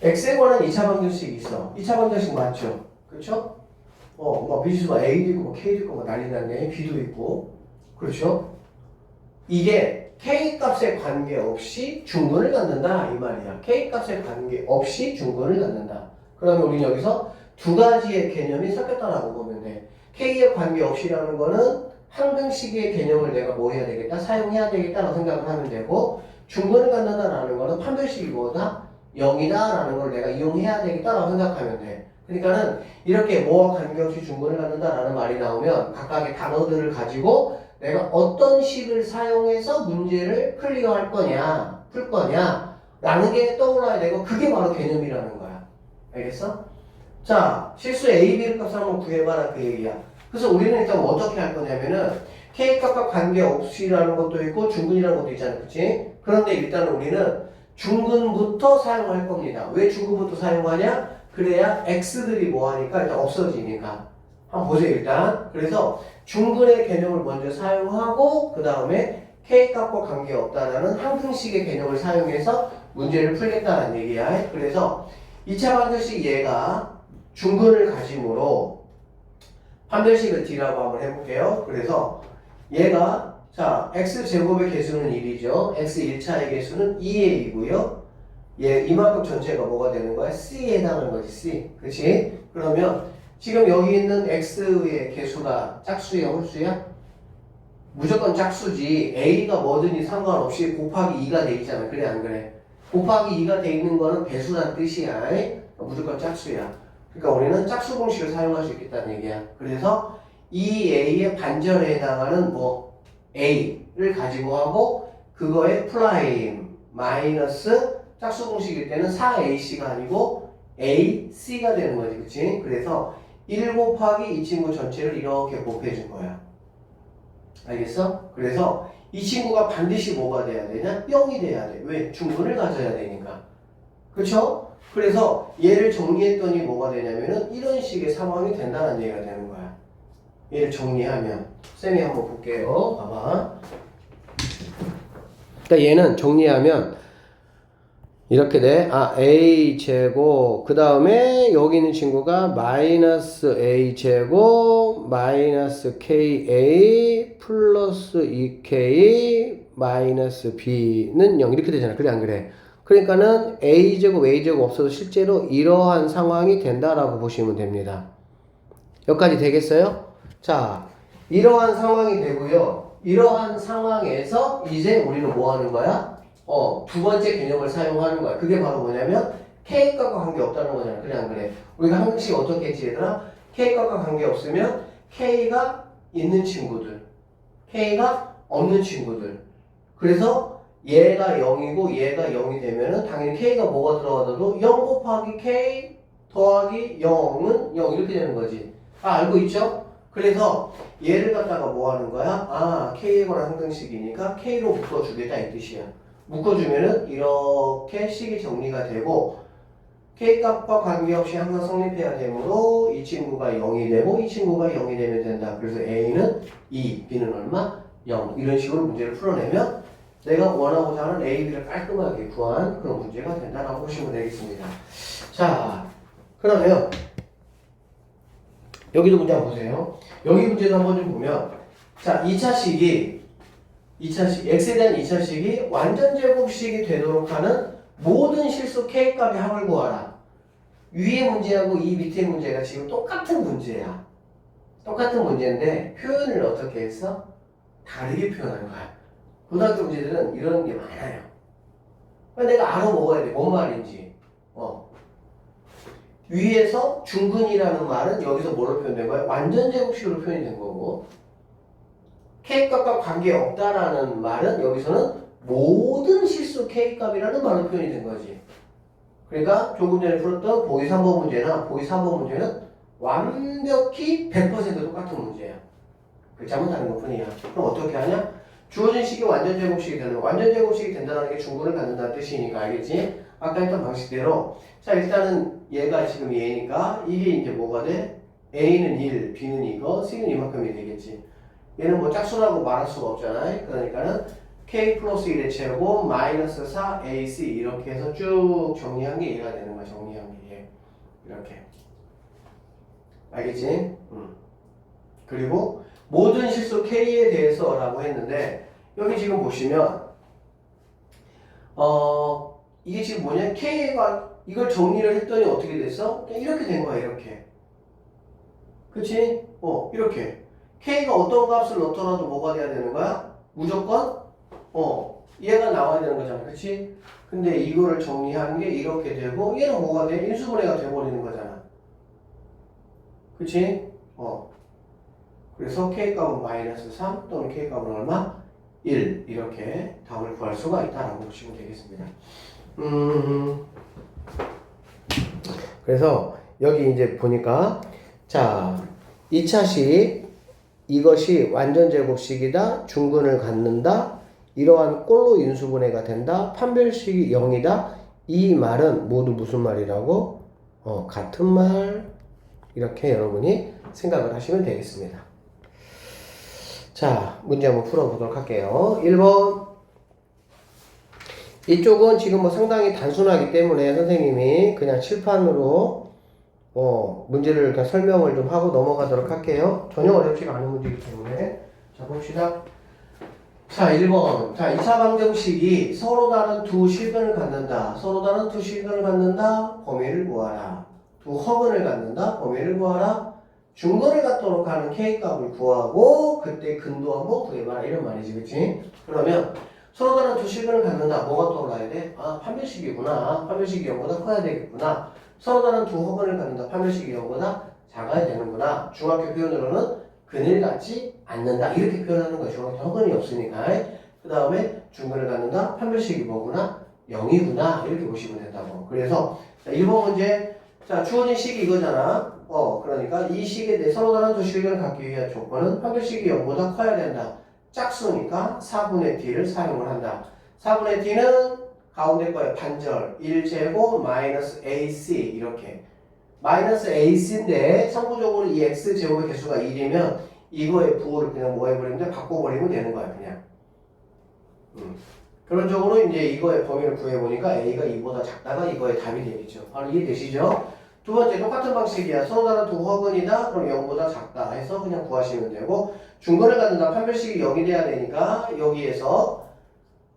A: x에 관한 2차 방정식이 있어. 2차 방정식 맞죠? 그렇죠? 뭐 미지수가 a도 있고 뭐 k도 있고 뭐 난리 났네. b도 있고. 그렇죠? 이게 K값에 관계없이 중근을 갖는다 이 말이야. K값에 관계없이 중근을 갖는다. 그러면 우리는 여기서 두 가지의 개념이 섞였다라고 보면 돼. K에 관계없이라는 거는 항등식의 개념을 내가 뭐 해야 되겠다? 사용해야 되겠다라고 생각을 하면 되고 중근을 갖는다라는 거는 판별식이 뭐다? 0이다라는 걸 내가 이용해야 되겠다라고 생각하면 돼. 그러니까는 이렇게 뭐와 관계없이 중근을 갖는다라는 말이 나오면 각각의 단어들을 가지고 내가 어떤 식을 사용해서 문제를 클리어할 거냐, 풀 거냐, 라는 게 떠올라야 되고, 그게 바로 개념이라는 거야. 알겠어? 자, 실수 A, B 값을 한번 구해봐라, 그 얘기야. 그래서 우리는 일단 어떻게 할 거냐면은, K값과 관계없이라는 것도 있고, 중근이라는 것도 있잖아, 그치? 그런데 일단은 우리는 중근부터 사용할 겁니다. 왜 중근부터 사용하냐? 그래야 X들이 뭐하니까 일단 없어지니까. 한번 보세요, 일단. 그래서, 중근의 개념을 먼저 사용하고 그 다음에 K값과 관계없다라는 항등식의 개념을 사용해서 문제를 풀겠다는 얘기야. 그래서 2차 방정식 얘가 중근을 가지므로 판별식을 D라고 한번 해볼게요. 그래서 얘가 자 X제곱의 개수는 1이죠. X 1차의 개수는 2A이고요. 얘 이만큼 전체가 뭐가 되는 거야? C에 해당하는 거지, C. 그치? 그러면 지금 여기 있는 x의 개수가 짝수야, 홀수야? 무조건 짝수지. a가 뭐든지 상관없이 곱하기 2가 돼 있잖아. 그래, 안 그래? 곱하기 2가 돼 있는 거는 배수란 뜻이야. 무조건 짝수야. 그러니까 우리는 짝수 공식을 사용할 수 있겠다는 얘기야. 그래서 이 a의 반절에 해당하는 뭐 a를 가지고 하고 그거의 프라임 마이너스 짝수 공식일 때는 4ac가 아니고 ac가 되는 거지. 그치? 그래서 1 곱하기 이 친구 전체를 이렇게 곱해준 거야. 알겠어? 그래서 이 친구가 반드시 뭐가 돼야 되냐? 0이 돼야 돼. 왜? 중근을 가져야 되니까. 그쵸? 그래서 얘를 정리했더니 뭐가 되냐면은 이런 식의 상황이 된다는 얘기가 되는 거야. 얘를 정리하면 쌤이 한번 볼게요. 봐봐. 그러니까 얘는 정리하면 이렇게 돼. A 제곱. 그 다음에 여기 있는 친구가 마이너스 A 제곱 마이너스 KA 플러스 2K 마이너스 B는 0 이렇게 되잖아. 그래 안 그래? 그러니까는 A 제곱 없어도 실제로 이러한 상황이 된다라고 보시면 됩니다. 여기까지 되겠어요? 자, 이러한 상황이 되고요. 이러한 상황에서 이제 우리는 뭐 하는 거야? 두 번째 개념을 사용하는 거야. 그게 바로 뭐냐면 K값과 관계없다는 거잖아. 그래 안 그래? 우리가 항상 어떻게 했지 얘들아? K값과 관계없으면 K가 있는 친구들, K가 없는 친구들. 그래서 얘가 0이고 얘가 0이 되면은 당연히 K가 뭐가 들어가도 0 곱하기 K 더하기 0은 0 이렇게 되는 거지. 알고 있죠? 그래서 얘를 갖다가 뭐 하는 거야? K에 관한 항등식이니까 K로 묶어주겠다 이 뜻이야. 묶어주면은 이렇게 식이 정리가 되고 K값과 관계없이 항상 성립해야 되므로 이 친구가 0이 되고 이 친구가 0이 되면 된다. 그래서 A는 2, B는 얼마? 0 이런 식으로 문제를 풀어내면 내가 원하고자 하는 A, B를 깔끔하게 구한 그런 문제가 된다라고 보시면 되겠습니다. 자, 그러면 여기도 문제 한번 보세요. 여기 문제도 한번 좀 보면 자, 2차식이 x에 대한 2차식이 완전 제곱식이 되도록 하는 모든 실수 K값의 합을 구하라. 위의 문제하고 이 밑의 문제가 지금 똑같은 문제야. 똑같은 문제인데 표현을 어떻게 했어? 다르게 표현한 거야. 고등학교 문제들은 이런 게 많아요. 내가 알아 먹어야 돼. 뭔 말인지. 위에서 중근이라는 말은 여기서 뭐로 표현된 거야? 완전 제곱식으로 표현이 된 거고 K값과 관계없다라는 말은 여기서는 모든 실수 K값이라는 말로 표현이 된 거지. 그러니까 조금 전에 풀었던 보기 3번 문제나 보기 4번 문제는 완벽히 100% 똑같은 문제야. 글자만 다른 것 뿐이야. 그럼 어떻게 하냐? 주어진 식이 완전 제곱식이 되는 완전 제곱식이 된다는 게 중근을 갖는다는 뜻이니까 알겠지? 아까 했던 방식대로 자 일단은 얘가 지금 얘니까 이게 이제 뭐가 돼? A는 1, B는 이거, C는 이만큼이 되겠지. 얘는 뭐 짝수라고 말할 수가 없잖아. 그러니까는 K 플러스 1의 제곱 마이너스 4AC 이렇게 해서 쭉 정리한 게 얘가 되는 거야. 정리한 게 얘. 이렇게. 알겠지? 그리고 모든 실수 K에 대해서 라고 했는데 여기 지금 보시면 이게 지금 뭐냐? K가 이걸 정리를 했더니 어떻게 됐어? 그냥 이렇게 된 거야. 이렇게. 그치? 이렇게. K가 어떤 값을 넣더라도 뭐가 돼야 되는 거야? 무조건 얘가 나와야 되는 거잖아. 그치? 근데 이거를 정리한 게 이렇게 되고 얘는 뭐가 돼? 인수분해가 돼버리는 거잖아. 그치? 그래서 K값은 마이너스 3 또는 K값은 얼마? 1 이렇게 답을 구할 수가 있다라고 보시면 되겠습니다. 그래서 여기 이제 보니까 자 2차식 이것이 완전 제곱식이다. 중근을 갖는다. 이러한 꼴로 인수분해가 된다. 판별식이 0이다. 이 말은 모두 무슨 말이라고? 같은 말 이렇게 여러분이 생각을 하시면 되겠습니다. 자, 문제 한번 풀어보도록 할게요. 1번. 이쪽은 지금 뭐 상당히 단순하기 때문에 선생님이 그냥 칠판으로 문제를 그냥 설명을 좀 하고 넘어가도록 할게요. 전혀 어렵지가 않은 문제이기 때문에. 자, 봅시다. 자, 1번. 자, 2차 방정식이 서로 다른 두 실근을 갖는다. 서로 다른 두 실근을 갖는다. 범위를 구하라. 두 허근을 갖는다. 범위를 구하라. 중근을 갖도록 하는 K값을 구하고 그때 근도 한번 구해봐라. 이런 말이지. 그치? 그러면 서로 다른 두 실근을 갖는다. 뭐가 떠올라야 돼? 아, 판별식이구나. 판별식이 0보다 커야 되겠구나. 서로 다른 두 허근을 갖는다. 판별식이 0보다 작아야 되는구나. 중학교 표현으로는 근을 갖지 않는다. 이렇게 표현하는 거예요. 중학교 허근이 없으니까. 그 다음에 중근을 갖는다. 판별식이 뭐구나? 0이구나. 이렇게 보시면 된다고. 그래서 자, 1번 문제. 자, 주어진 식이 이거잖아. 그러니까 이 식에 대해 서로 다른 두 실근을 갖기 위한 조건은 판별식이 0보다 커야 된다. 짝수니까 4분의 t를 사용을 한다. 4분의 t는 가운데 거에 반절 1제곱 마이너스 ac 이렇게 마이너스 ac인데 참고적으로 이 x제곱의 개수가 1이면 이거의 부호를 그냥 뭐 해버리면 돼? 바꿔버리면 되는 거야 그냥. 그런 쪽으로 이제 이거의 범위를 구해보니까 a가 2보다 작다가 이거의 답이 되겠죠. 바로 이해되시죠? 두 번째 똑같은 방식이야. 서로 다른 두 허근이다. 그럼 0보다 작다 해서 그냥 구하시면 되고 중근을 갖는다. 판별식이 0이 돼야 되니까 여기에서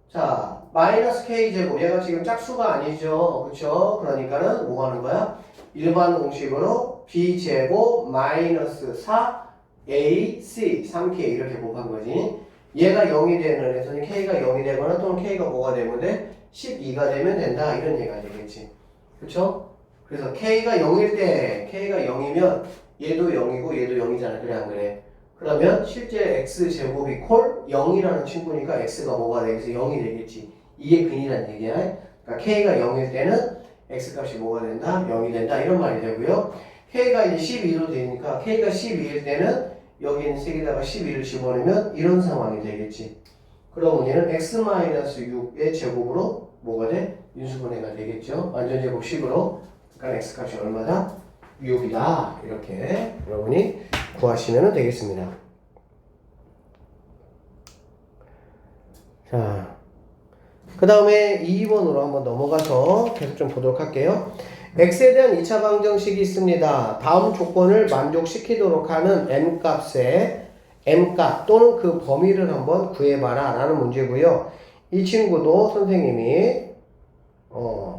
A: 자 마이너스 k제곱 얘가 지금 짝수가 아니죠. 그쵸? 그러니까는 뭐 하는 거야? 일반 공식으로 b제곱 마이너스 4ac 3k 이렇게 곱한 거지. 얘가 0이 되는 애서는 k가 0이 되거나 또는 k가 뭐가 되면 돼? 12가 되면 된다. 이런 얘기가 되겠지. 그쵸? 그래서 K가 0일 때 K가 0이면 얘도 0이고 얘도 0이잖아. 그래 안 그래? 그러면 실제 X제곱이 콜 0이라는 친구니까 X가 뭐가 되겠어? 0이 되겠지. 이게 근이란 얘기야. 그러니까 K가 0일 때는 X값이 뭐가 된다? 0이 된다. 이런 말이 되고요. K가 이제 12로 되니까 K가 12일 때는 여기 있는 색에다가 12를 집어넣으면 이런 상황이 되겠지. 그러면 얘는 X-6의 제곱으로 뭐가 돼? 인수분해가 되겠죠. 완전제곱식으로. 그러니까 x값이 얼마다? 6이다. 이렇게 여러분이 구하시면 되겠습니다. 자, 그 다음에 2번으로 한번 넘어가서 계속 좀 보도록 할게요. x에 대한 2차 방정식이 있습니다. 다음 조건을 만족시키도록 하는 m값의 m값 또는 그 범위를 한번 구해봐라 라는 문제고요. 이 친구도 선생님이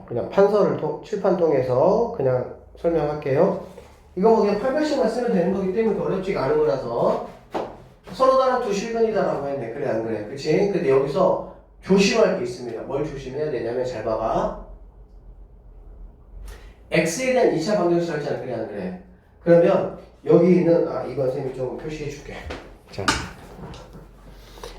A: 그냥 판서를 칠판 통해서 그냥 설명할게요. 이거 뭐 그냥 판별식만 쓰면 되는 거기 때문에 어렵지가 않은 거라서 서로 다른 두 실근이다라고 했네. 그래 안 그래? 그치? 근데 여기서 조심할 게 있습니다. 뭘 조심해야 되냐면 잘 봐봐. x에 대한 2차 방정식 설치하는 그래 안 그래? 그러면 여기 있는 이거 선생님이 좀 표시해 줄게. 자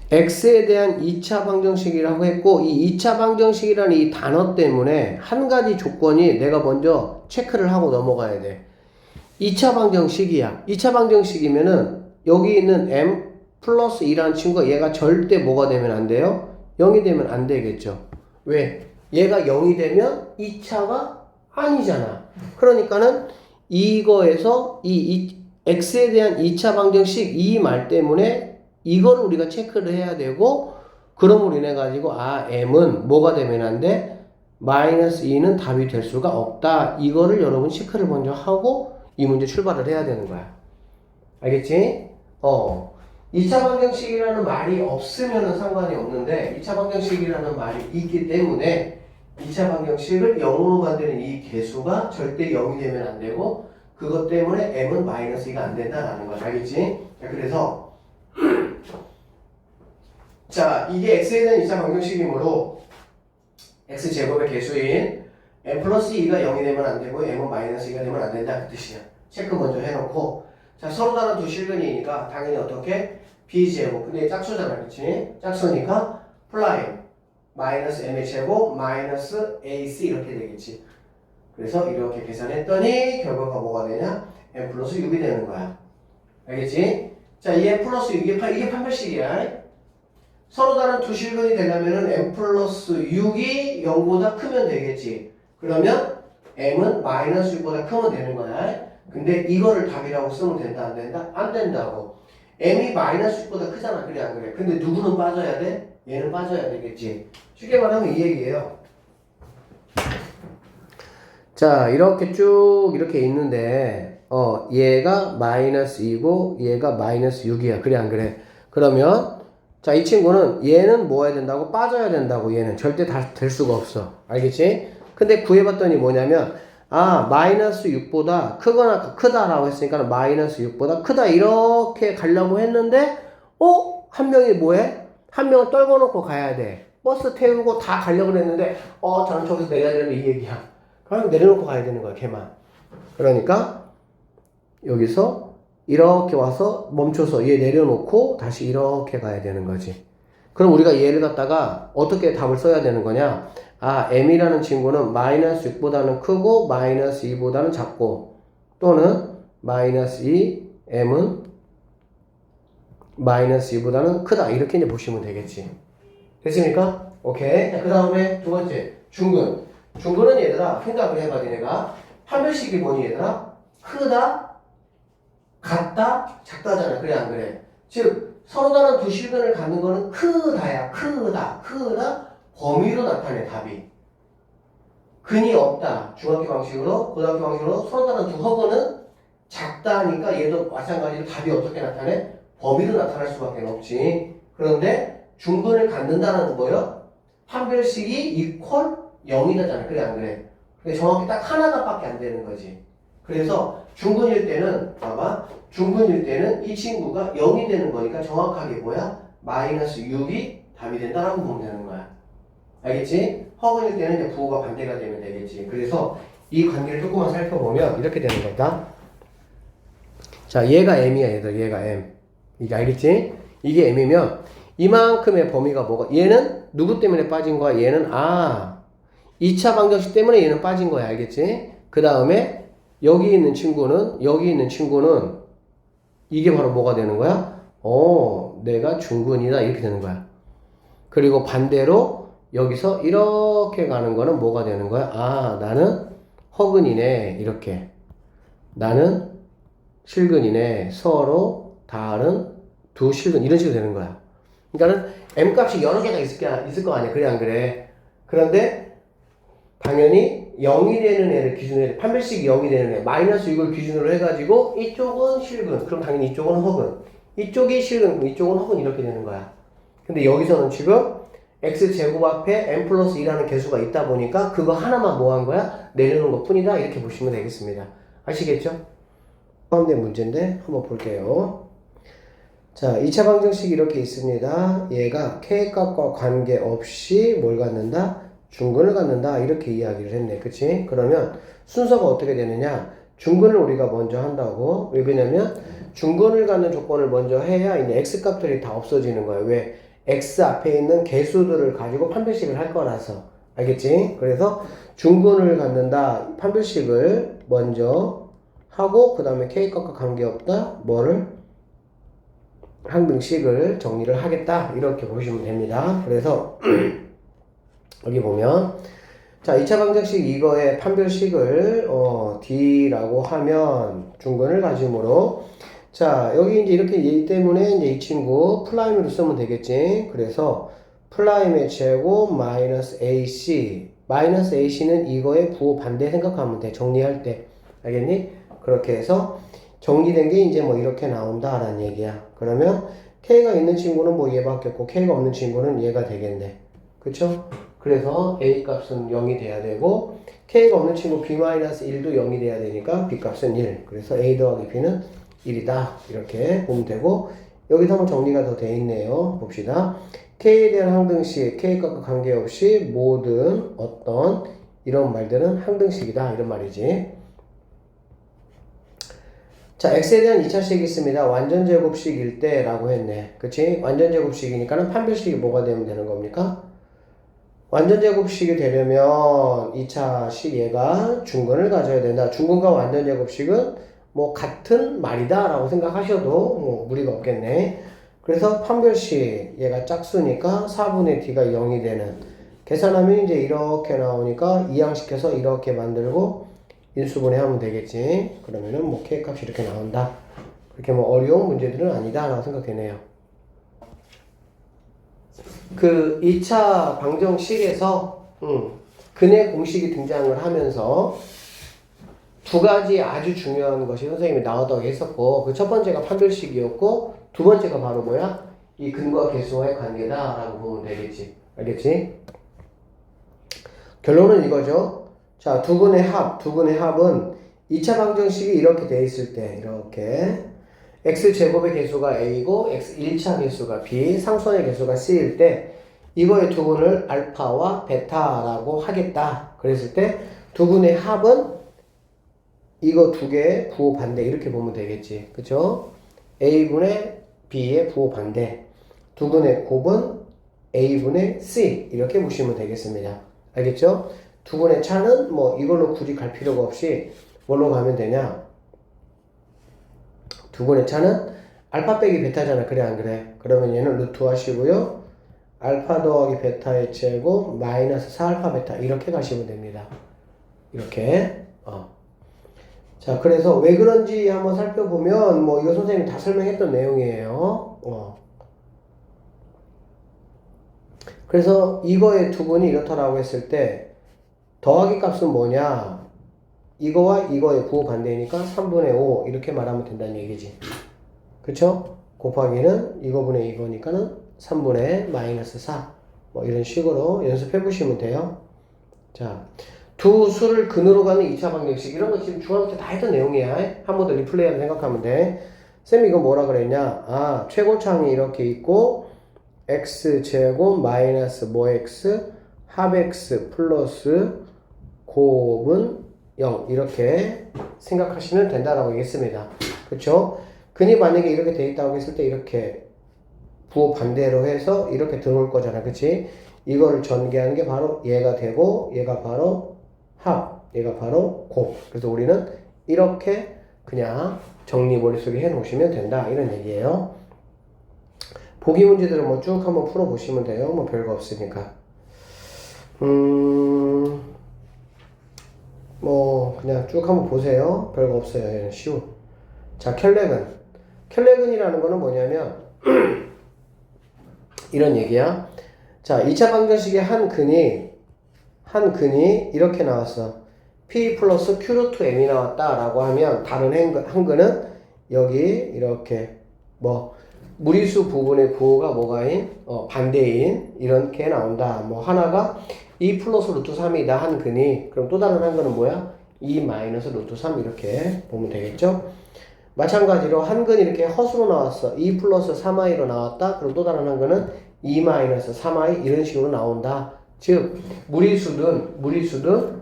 A: x에 대한 2차 방정식이라고 했고 이 2차 방정식이라는 이 단어 때문에 한 가지 조건이 내가 먼저 체크를 하고 넘어가야 돼. 2차 방정식이야. 2차 방정식이면은 여기 있는 m 플러스 2라는 친구가 얘가 절대 뭐가 되면 안 돼요? 0이 되면 안 되겠죠. 왜? 얘가 0이 되면 2차가 아니잖아. 그러니까는 이거에서 이 x에 대한 2차 방정식 이 말 때문에 이거를 우리가 체크를 해야 되고 그럼으로 인해 가지고 m은 뭐가 되면 안 돼? 마이너스 2는 답이 될 수가 없다. 이거를 여러분 체크를 먼저 하고 이 문제 출발을 해야 되는 거야. 알겠지? 2차 방정식이라는 말이 없으면 상관이 없는데 2차 방정식이라는 말이 있기 때문에 2차 방정식을 0으로 만드는 이 개수가 절대 0이 되면 안 되고 그것 때문에 m은 마이너스 2가 안 된다라는 거야. 알겠지? 자, 그래서 자, 이게 x에 대한 2차 방정식이므로 x제곱의 개수인 m 플러스 2가 0이 되면 안 되고 m은 마이너스 2가 되면 안 된다 그 뜻이야. 체크 먼저 해놓고 자, 서로 다른 두 실근이니까 당연히 어떻게? b제곱. 근데 짝수잖아, 그치? 짝수니까 플라임 마이너스 m의 제곱 마이너스 ac 이렇게 되겠지. 그래서 이렇게 계산했더니 결과가 뭐가 되냐? m 플러스 6이 되는 거야. 알겠지? 자, 이 m 플러스 6, 이게 판별식이야. 서로 다른 두 실근이 되려면은 m 플러스 6이 0보다 크면 되겠지. 그러면 m은 마이너스 6보다 크면 되는 거야. 근데 이거를 답이라고 쓰면 된다, 안 된다? 안 된다고. m이 마이너스 6보다 크잖아. 그래, 안 그래? 근데 누구는 빠져야 돼? 얘는 빠져야 되겠지. 쉽게 말하면 이 얘기예요. 자, 이렇게 쭉 이렇게 있는데 얘가 마이너스 2고 얘가 마이너스 6이야. 그래, 안 그래? 그러면 자, 이 친구는 얘는 뭐 해야 된다고? 빠져야 된다고. 얘는 절대 다 될 수가 없어. 알겠지? 근데 구해봤더니 뭐냐면 마이너스 6보다 크거나 크다라고 했으니까 마이너스 6보다 크다 이렇게 가려고 했는데 한 명이 뭐해? 한 명은 떨궈 놓고 가야 돼. 버스 태우고 다 가려고 했는데 저는 저기서 내려야 되는 이 얘기야. 그럼 내려놓고 가야 되는 거야, 걔만. 그러니까 여기서 이렇게 와서 멈춰서 얘 내려놓고 다시 이렇게 가야 되는 거지. 그럼 우리가 얘를 갖다가 어떻게 답을 써야 되는 거냐? m이라는 친구는 마이너스 6보다는 크고 마이너스 2보다는 작고 또는 마이너스 2, m은 마이너스 2보다는 크다. 이렇게 이제 보시면 되겠지. 됐습니까? 오케이. 자, 그 다음에 두 번째, 중근. 중근은 얘들아, 생각을 해봐, 니네가. 판별식이 뭐니, 얘들아? 크다, 같다, 작다잖아. 그래, 안 그래? 즉, 서로 다른 두 실근을 갖는 거는 크다야. 크다, 범위로 나타내, 답이. 근이 없다. 중학교 방식으로, 고등학교 방식으로 서로 다른 두 허근은 작다니까 얘도 마찬가지로 답이 어떻게 나타내? 범위로 나타날 수밖에 없지. 그런데 중근을 갖는다는 거요? 판별식이 이퀄 0이다잖아. 그래, 안 그래? 그게 정확히 딱 하나가 밖에 안 되는 거지. 그래서 중근일 때는, 봐봐. 중근일 때는 이 친구가 0이 되는 거니까 정확하게 뭐야? 마이너스 6이 답이 된다라고 보면 되는 거야. 알겠지? 허근일 때는 이제 부호가 반대가 되면 되겠지. 그래서 이 관계를 조금만 살펴보면 이렇게 되는 거다. 자, 얘가 m이야, 얘들. 얘가 m. 이게 알겠지? 이게 m이면 이만큼의 범위가 뭐가, 얘는 누구 때문에 빠진 거야? 얘는 2차 방정식 때문에 얘는 빠진 거야. 알겠지? 그 다음에 여기 있는 친구는 이게 바로 뭐가 되는 거야? 내가 중근이다. 이렇게 되는 거야. 그리고 반대로 여기서 이렇게 가는 거는 뭐가 되는 거야? 나는 허근이네. 이렇게. 나는 실근이네. 서로 다른 두 실근. 이런 식으로 되는 거야. 그러니까는 m값이 여러 개가 있을 거 아니야. 그래, 안 그래? 그런데 당연히 0이 되는 애를 기준으로, 판별식이 0이 되는 애, 마이너스 6을 기준으로 해가지고 이쪽은 실근, 그럼 당연히 이쪽은 허근, 이쪽이 실근, 그럼 이쪽은 허근 이렇게 되는 거야. 근데 여기서는 지금 x제곱 앞에 m 플러스 2라는 개수가 있다 보니까 그거 하나만 뭐 한 거야? 내려놓은 것 뿐이다. 이렇게 보시면 되겠습니다. 아시겠죠? 포함된 문제인데 한번 볼게요. 자, 2차 방정식이 이렇게 있습니다. 얘가 k값과 관계없이 뭘 갖는다? 중근을 갖는다. 이렇게 이야기를 했네. 그치? 그러면 순서가 어떻게 되느냐? 중근을 우리가 먼저 한다고. 왜 그러냐면 중근을 갖는 조건을 먼저 해야 이제 x값들이 다 없어지는 거예요. 왜? x 앞에 있는 개수들을 가지고 판별식을 할 거라서. 알겠지? 그래서 중근을 갖는다. 판별식을 먼저 하고 그 다음에 k값과 관계없다. 뭐를? 항등식을 정리를 하겠다. 이렇게 보시면 됩니다. 그래서 여기 보면 자 2차 방정식 이거의 판별식을 D라고 하면 중근을 가지므로 자 여기 이제 이렇게 얘기 때문에 이제 이 친구 플라임으로 쓰면 되겠지. 그래서 플라임의 제곱 마이너스 AC 마이너스 AC는 이거의 부호 반대 생각하면 돼. 정리할 때 알겠니? 그렇게 해서 정리된 게 이제 뭐 이렇게 나온다 라는 얘기야. 그러면 K가 있는 친구는 뭐 얘밖에 없고 K가 없는 친구는 얘가 되겠네. 그쵸? 그래서 A 값은 0이 돼야 되고 K가 없는 친구 B-1도 0이 돼야 되니까 B 값은 1. 그래서 A 더하기 B는 1이다. 이렇게 보면 되고 여기서 한번 정리가 더 돼 있네요. 봅시다. K에 대한 항등식, K 값과 관계없이 모든 어떤 이런 말들은 항등식이다. 이런 말이지. 자, x에 대한 2차식이 있습니다. 완전제곱식일 때 라고 했네. 그치? 완전제곱식이니까는 판별식이 뭐가 되면 되는 겁니까? 완전제곱식이 되려면 2차식 얘가 중근을 가져야 된다. 중근과 완전제곱식은 뭐 같은 말이다 라고 생각하셔도 뭐 무리가 없겠네. 그래서 판별식 얘가 짝수니까 4분의 D가 0이 되는 계산하면 이제 이렇게 나오니까 이항시켜서 이렇게 만들고 인수분해 하면 되겠지. 그러면은 뭐 K값이 이렇게 나온다. 그렇게 뭐 어려운 문제들은 아니다 라고 생각되네요. 그 2차 방정식에서 근의 공식이 등장을 하면서 두 가지 아주 중요한 것이 선생님이 나오다고 했었고 그 첫 번째가 판별식이었고 두 번째가 바로 뭐야? 이 근과 계수와의 관계다 라고 보면 되겠지. 알겠지? 결론은 이거죠. 자, 두 근의 합은 2차 방정식이 이렇게 돼 있을 때 이렇게 x제곱의 개수가 a고 x 1차 개수가 b, 상수원의 개수가 c일 때 이거의 두 근을 알파와 베타라고 하겠다. 그랬을 때 두 근의 합은 이거 두 개의 부호 반대 이렇게 보면 되겠지. 그쵸? a분의 b의 부호 반대. 두 근의 곱은 a분의 c 이렇게 보시면 되겠습니다. 알겠죠? 두 근의 차는 뭐 이걸로 굳이 갈 필요가 없이 뭘로 가면 되냐? 두 근의 차는 알파 빼기 베타잖아. 그래 안 그래? 그러면 얘는 루트 하시고요. 알파 더하기 베타의 제곱 마이너스 4알파 베타 이렇게 가시면 됩니다. 이렇게 자 그래서 왜 그런지 한번 살펴보면 뭐 이거 선생님이 다 설명했던 내용이에요. 그래서 이거의 두 근이 이렇다라고 했을 때 더하기 값은 뭐냐? 이거와 이거의 부호 반대니까 3분의 5 이렇게 말하면 된다는 얘기지. 그쵸? 곱하기는 이거분의 이거니까는 3분의 마이너스 4 뭐 이런 식으로 연습해 보시면 돼요. 자, 두 수를 근으로 가는 2차 방정식 이런 거 지금 중학교 때 다 했던 내용이야. 한 번 더 리플레이하면 생각하면 돼. 쌤 이거 뭐라 그랬냐? 아, 최고창이 이렇게 있고 x제곱 마이너스 뭐 x 합 x 플러스 곱은 0 이렇게 생각하시면 된다라고 얘기했습니다. 그쵸? 근이 만약에 이렇게 돼 있다고 했을 때 이렇게 부호 반대로 해서 이렇게 들어올 거잖아. 그치? 이거를 전개하는 게 바로 얘가 되고 얘가 바로 합, 얘가 바로 곱. 그래서 우리는 이렇게 그냥 정리 머릿속에 해 놓으시면 된다. 이런 얘기예요. 보기 문제들을 뭐 쭉 한번 풀어 보시면 돼요. 뭐 별거 없으니까. 뭐 그냥 쭉 한번 보세요. 별거 없어요. 얘는 쉬워. 자, 켈레근이라는 거는 뭐냐면 이런 얘기야. 자, 2차 방정식의 한 근이 이렇게 나왔어. P 플러스 Q 루트 M이 나왔다 라고 하면 다른 한근은 여기 이렇게 뭐 무리수 부분의 부호가 뭐가인? 반대인 이렇게 나온다. 뭐 하나가 2 플러스 루트 3이다 한 근이. 그럼 또 다른 한근은 뭐야? 2 마이너스 루트 3 이렇게 보면 되겠죠? 마찬가지로 한근이 이렇게 헛으로 나왔어. 2 플러스 3i로 나왔다. 그럼 또 다른 한근은 2 마이너스 3i 이런 식으로 나온다. 즉 무리수든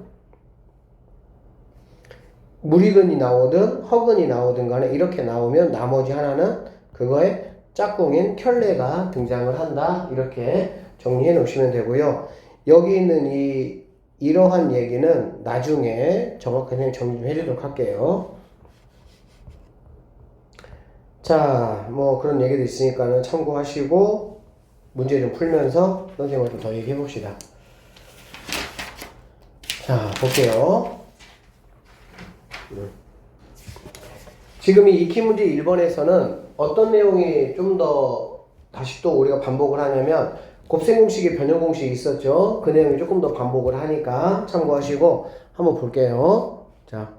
A: 무리근이 나오든 허근이 나오든 간에 이렇게 나오면 나머지 하나는 그거의 짝꿍인 켤레가 등장을 한다. 이렇게 정리해 놓으시면 되고요. 여기 있는 이러한 얘기는 나중에 정확하게 정리 좀 해주도록 할게요. 자, 뭐 그런 얘기도 있으니까는 참고하시고 문제 좀 풀면서 선생님한테 더 얘기해 봅시다. 자, 볼게요. 지금 이 익히 문제 1번에서는 어떤 내용이 좀 더 다시 또 우리가 반복을 하냐면 곱셈 공식에 변형 공식이 있었죠. 그 내용이 조금 더 반복을 하니까 참고하시고 한번 볼게요. 자,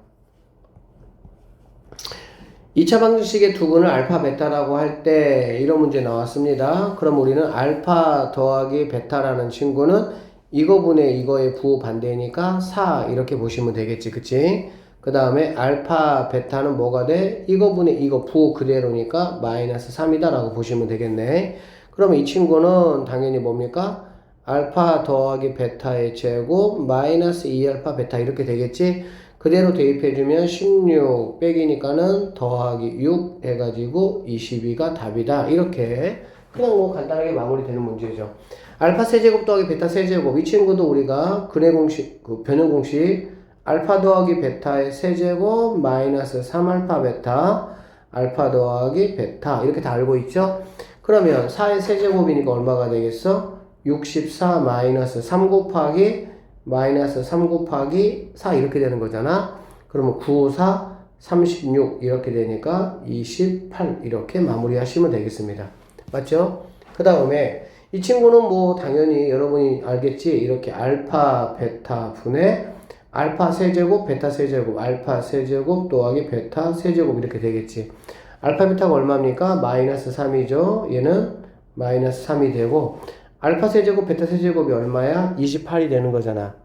A: 2차 방정식의 두근을 알파 베타라고 할 때 이런 문제 나왔습니다. 그럼 우리는 알파 더하기 베타라는 친구는 이거분의 이거의 부호 반대니까 4 이렇게 보시면 되겠지. 그치? 그 다음에 알파 베타는 뭐가 돼? 이거분의 이거 부호 그대로니까 마이너스 3이다 라고 보시면 되겠네. 그러면 이 친구는 당연히 뭡니까? 알파 더하기 베타의 제곱 마이너스 2알파 베타 이렇게 되겠지? 그대로 대입해주면 16 빼기니까는 더하기 6 해가지고 22가 답이다. 이렇게 그냥 뭐 간단하게 마무리되는 문제죠. 알파 세제곱 더하기 베타 세제곱 이 친구도 우리가 근해 공식, 변형 공식 알파 더하기 베타의 세제곱 마이너스 3알파 베타 알파 더하기 베타 이렇게 다 알고 있죠? 그러면 4의 세제곱이니까 얼마가 되겠어? 64 마이너스 3 곱하기 마이너스 3 곱하기 4 이렇게 되는 거잖아. 그러면 9, 4, 36 이렇게 되니까 28 이렇게 마무리하시면 되겠습니다. 맞죠? 그 다음에 이 친구는 뭐 당연히 여러분이 알겠지? 이렇게 알파 베타 분의 알파 세제곱 베타 세제곱 알파 세제곱 더하기 베타 세제곱 이렇게 되겠지. 알파 베타가 얼마입니까? 마이너스 3이죠. 얘는 마이너스 3이 되고 알파 세제곱 베타 세제곱이 얼마야? 28이 되는 거잖아.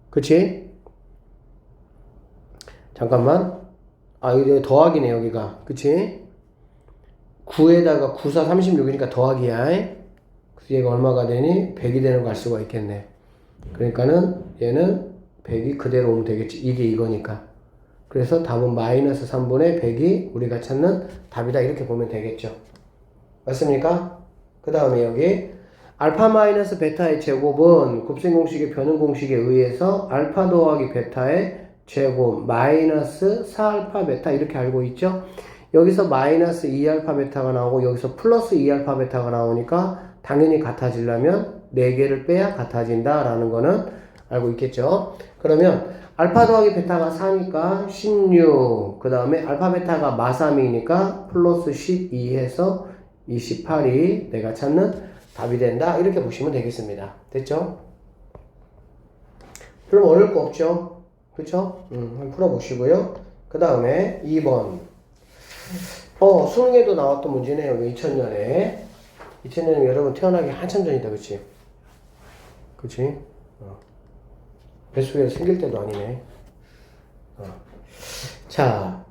A: 그치? 잠깐만. 아, 이게 더하기네 여기가. 그치? 9에다가 9, 4, 36이니까 더하기야. 그래서 얘가 얼마가 되니? 100이 되는 거 알 수가 있겠네. 그러니까는 얘는 100이 그대로 오면 되겠지. 이게 이거니까. 그래서 답은 마이너스 3분의 100이 우리가 찾는 답이다. 이렇게 보면 되겠죠. 맞습니까? 그 다음에 여기 알파 마이너스 베타의 제곱은 곱셈 공식의 변형 공식에 의해서 알파 더하기 베타의 제곱 마이너스 4알파 베타 이렇게 알고 있죠. 여기서 마이너스 2알파 베타가 나오고 여기서 플러스 2알파 베타가 나오니까 당연히 같아지려면 4개를 빼야 같아진다 라는 거는 알고 있겠죠. 그러면 알파 더하기 베타가 4니까 16, 그 다음에 알파 베타가 마3이니까 플러스 12 해서 28이 내가 찾는 답이 된다. 이렇게 보시면 되겠습니다. 됐죠? 그럼 어려울 거 없죠? 그쵸? 한번 풀어보시고요. 그 다음에 2번. 수능에도 나왔던 문제네요. 2000년에. 2000년이면 여러분 태어나기 한참 전이다. 그치? 그치? 뱃속에 생길 때도 아니네. 자,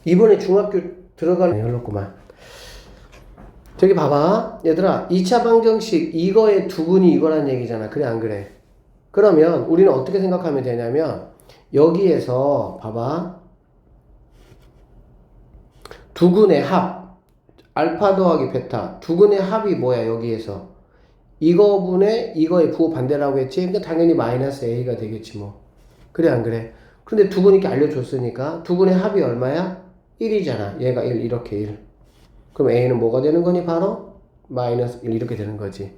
A: 이번에 중학교 들어가는 열렸구만. 저기 봐봐. 얘들아, 2차 방정식 이거의 두근이 이거란 얘기잖아. 그래 안 그래? 그러면 우리는 어떻게 생각하면 되냐면 여기에서 봐봐. 두근의 합 알파 더하기 베타 두근의 합이 뭐야? 여기에서 이거분의 이거의 부호 반대라고 했지? 그러니까 당연히 마이너스 a가 되겠지 뭐. 그래 안 그래? 근데 두근이 이렇게 알려줬으니까 두근의 합이 얼마야? 1이잖아. 얘가 1 이렇게 1. 그럼 a는 뭐가 되는 거니? 바로 마이너스 1 이렇게 되는 거지.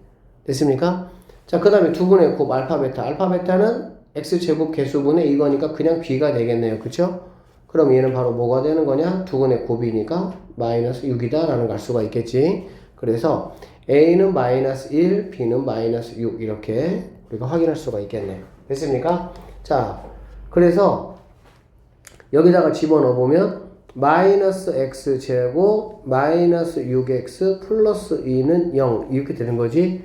A: 됐습니까? 자, 그 다음에 두근의 곱 알파 베타. 알파 베타는 x제곱 개수분의 이거니까 그냥 b가 되겠네요. 그쵸? 그럼 얘는 바로 뭐가 되는 거냐? 두근의 곱이니까 마이너스 6이다 라는 걸 알 수가 있겠지. 그래서 a는 마이너스 1, b는 마이너스 6 이렇게 우리가 확인할 수가 있겠네. 됐습니까? 자, 그래서 여기다가 집어넣어 보면 마이너스 x제곱 마이너스 6x 플러스 2는 0 이렇게 되는 거지.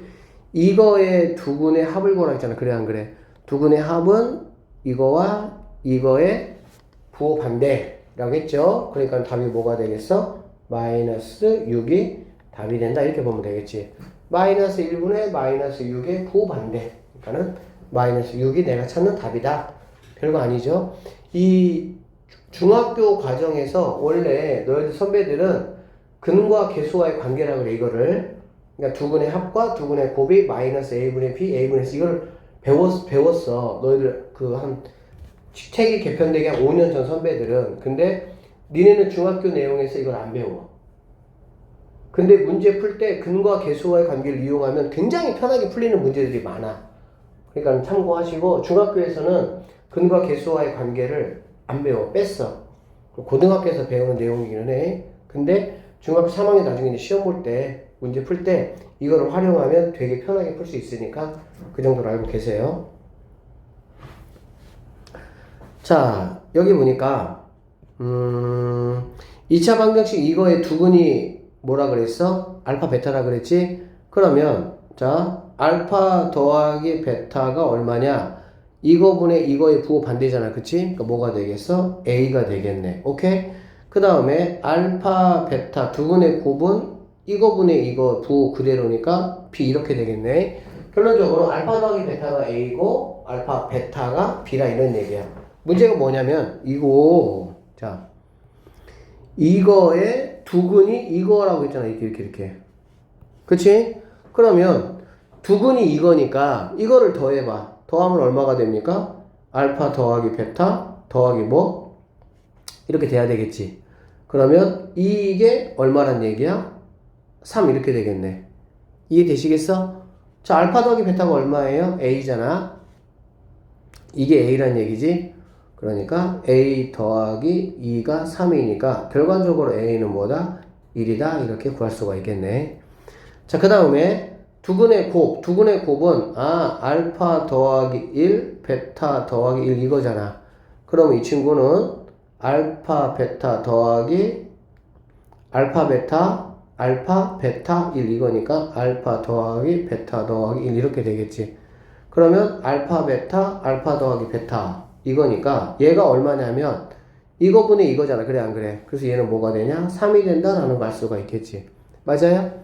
A: 이거의 두근의 합을 구하라 했잖아. 그래 안 그래? 두근의 합은 이거와 이거의 부호 반대라고 했죠. 그러니까 답이 뭐가 되겠어? 마이너스 6이 답이 된다. 이렇게 보면 되겠지. 마이너스 1분의 마이너스 6의 부호 반대. 그러니까는 마이너스 6이 내가 찾는 답이다. 별거 아니죠. 이 중학교 과정에서 원래 너희들 선배들은 근과 계수와의 관계라 그래, 이거를. 그러니까 두근의 합과 두근의 곱이 마이너스 a분의 b, a분의 c, 이걸 배웠어. 너희들 책이 개편되기 한 5년 전 선배들은. 근데 니네는 중학교 내용에서 이걸 안 배워. 근데 문제 풀 때 근과 계수와의 관계를 이용하면 굉장히 편하게 풀리는 문제들이 많아. 그러니까 참고하시고, 중학교에서는 근과 계수와의 관계를 안 배워. 뺐어. 고등학교에서 배우는 내용이기는 해. 근데 중학교 3학년 나중에 이제 시험 볼 때, 문제 풀 때 이거를 활용하면 되게 편하게 풀 수 있으니까 그 정도로 알고 계세요. 자, 여기 보니까 2차 방정식 이거의 두근이 뭐라 그랬어? 알파 베타라 그랬지? 그러면 자, 알파 더하기 베타가 얼마냐? 이거분의 이거의 부호 반대잖아, 그치? 그러니까 뭐가 되겠어? A가 되겠네. 오케이? 그 다음에 알파 베타 두근의 곱은 이거분의 이거 부호 그대로니까 B 이렇게 되겠네. 결론적으로 알파 더하기 베타가 A고 알파 베타가 B라 이런 얘기야. 문제가 뭐냐면 이거 자, 이거의 두근이 이거라고 했잖아. 이렇게. 그치? 그러면 두근이 이거니까 이거를 더해봐. 더하면 얼마가 됩니까? 알파 더하기 베타 더하기 뭐? 이렇게 돼야 되겠지. 그러면 이게 얼마란 얘기야? 3 이렇게 되겠네. 이해되시겠어? 자, 알파 더하기 베타가 얼마예요? A잖아. 이게 A란 얘기지. 그러니까 A 더하기 2가 3이니까 결과적으로 A는 뭐다? 1이다. 이렇게 구할 수가 있겠네. 자, 그 다음에 두근의 곱은 알파 더하기 1, 베타 더하기 1 이거잖아. 그럼 이 친구는 알파 베타 더하기 알파 베타 1 이거니까 알파 더하기 베타 더하기 1 이렇게 되겠지. 그러면 알파 더하기 베타 이거니까 얘가 얼마냐면 이거분의 이거잖아. 그래 안 그래? 그래서 얘는 뭐가 되냐? 3이 된다라는 걸 알 수가 있겠지. 맞아요?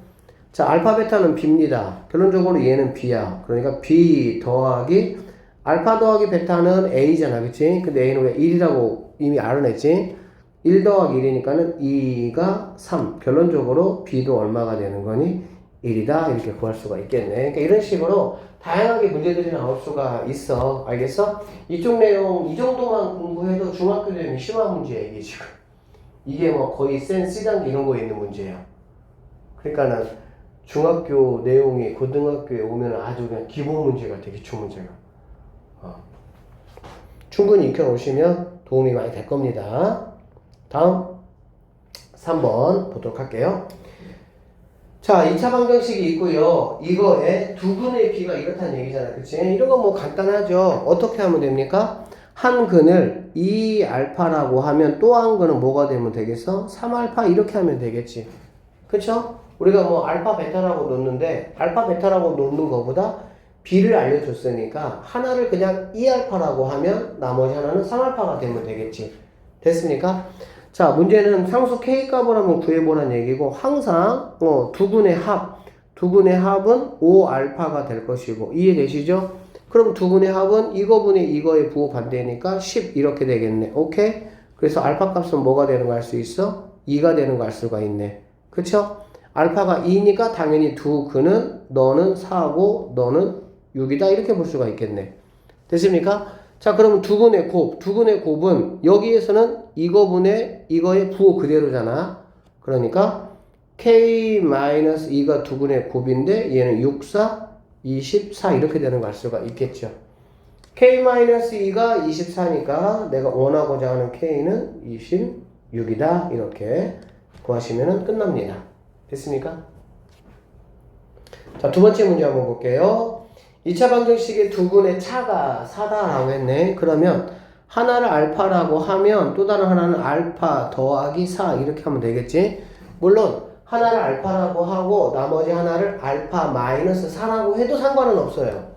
A: 자, 알파 베타는 B입니다. 결론적으로 얘는 B야. 그러니까 B 더하기 알파 더하기 베타는 A잖아. 그치? 근데 A는 왜 1이라고 이미 알아냈지? 1 더하기 1이니까는 2가 3. 결론적으로 B도 얼마가 되는 거니? 1이다. 이렇게 구할 수가 있겠네. 그러니까 이런 식으로 다양하게 문제들이 나올 수가 있어. 알겠어? 이쪽 내용 이 정도만 공부해도 중학교 되면 심화 문제야, 이게 지금. 이게 뭐 거의 센 C단계 이런 거에 있는 문제야. 그러니까는 중학교 내용이 고등학교에 오면 아주 그냥 기본 문제 같아, 기출 문제가. 충분히 익혀놓으시면 도움이 많이 될 겁니다. 다음 3번 보도록 할게요. 자, 2차 방정식이 있고요. 이거에 두근의 B가 이렇다는 얘기잖아. 그치? 이런 건 뭐 간단하죠. 어떻게 하면 됩니까? 한 근을 2알파라고 하면 또 한 근은 뭐가 되면 되겠어? 3알파 이렇게 하면 되겠지. 그쵸? 우리가 뭐 알파 베타라고 놓는데 알파 베타라고 놓는 것보다 B를 알려줬으니까 하나를 그냥 2알파라고 하면 나머지 하나는 3알파가 되면 되겠지. 됐습니까? 자, 문제는 상수 K값을 한번 구해보라는 얘기고 항상 두근의 합은 5알파가 될 것이고 이해되시죠? 그럼 두근의 합은 이거분의 이거의 부호 반대니까 10 이렇게 되겠네. 오케이? 그래서 알파 값은 뭐가 되는 거 알 수 있어? 2가 되는 거 알 수가 있네. 그쵸? 알파가 2니까 당연히 두근은 너는 4고 너는 6이다 이렇게 볼 수가 있겠네. 됐습니까? 자, 그러면 두근의 곱은 여기에서는 이거분의 이거의 부호 그대로잖아. 그러니까 K-2가 두근의 곱인데 얘는 6, 4, 24 이렇게 되는 거 알 수가 있겠죠. K-2가 24니까 내가 원하고자 하는 K는 26이다 이렇게 구하시면 끝납니다. 됐습니까? 자, 두 번째 문제 한번 볼게요. 2차 방정식의 두근의 차가 4다라고 했네. 그러면 하나를 알파라고 하면 또 다른 하나는 알파 더하기 4 이렇게 하면 되겠지. 물론 하나를 알파라고 하고 나머지 하나를 알파 마이너스 4라고 해도 상관은 없어요.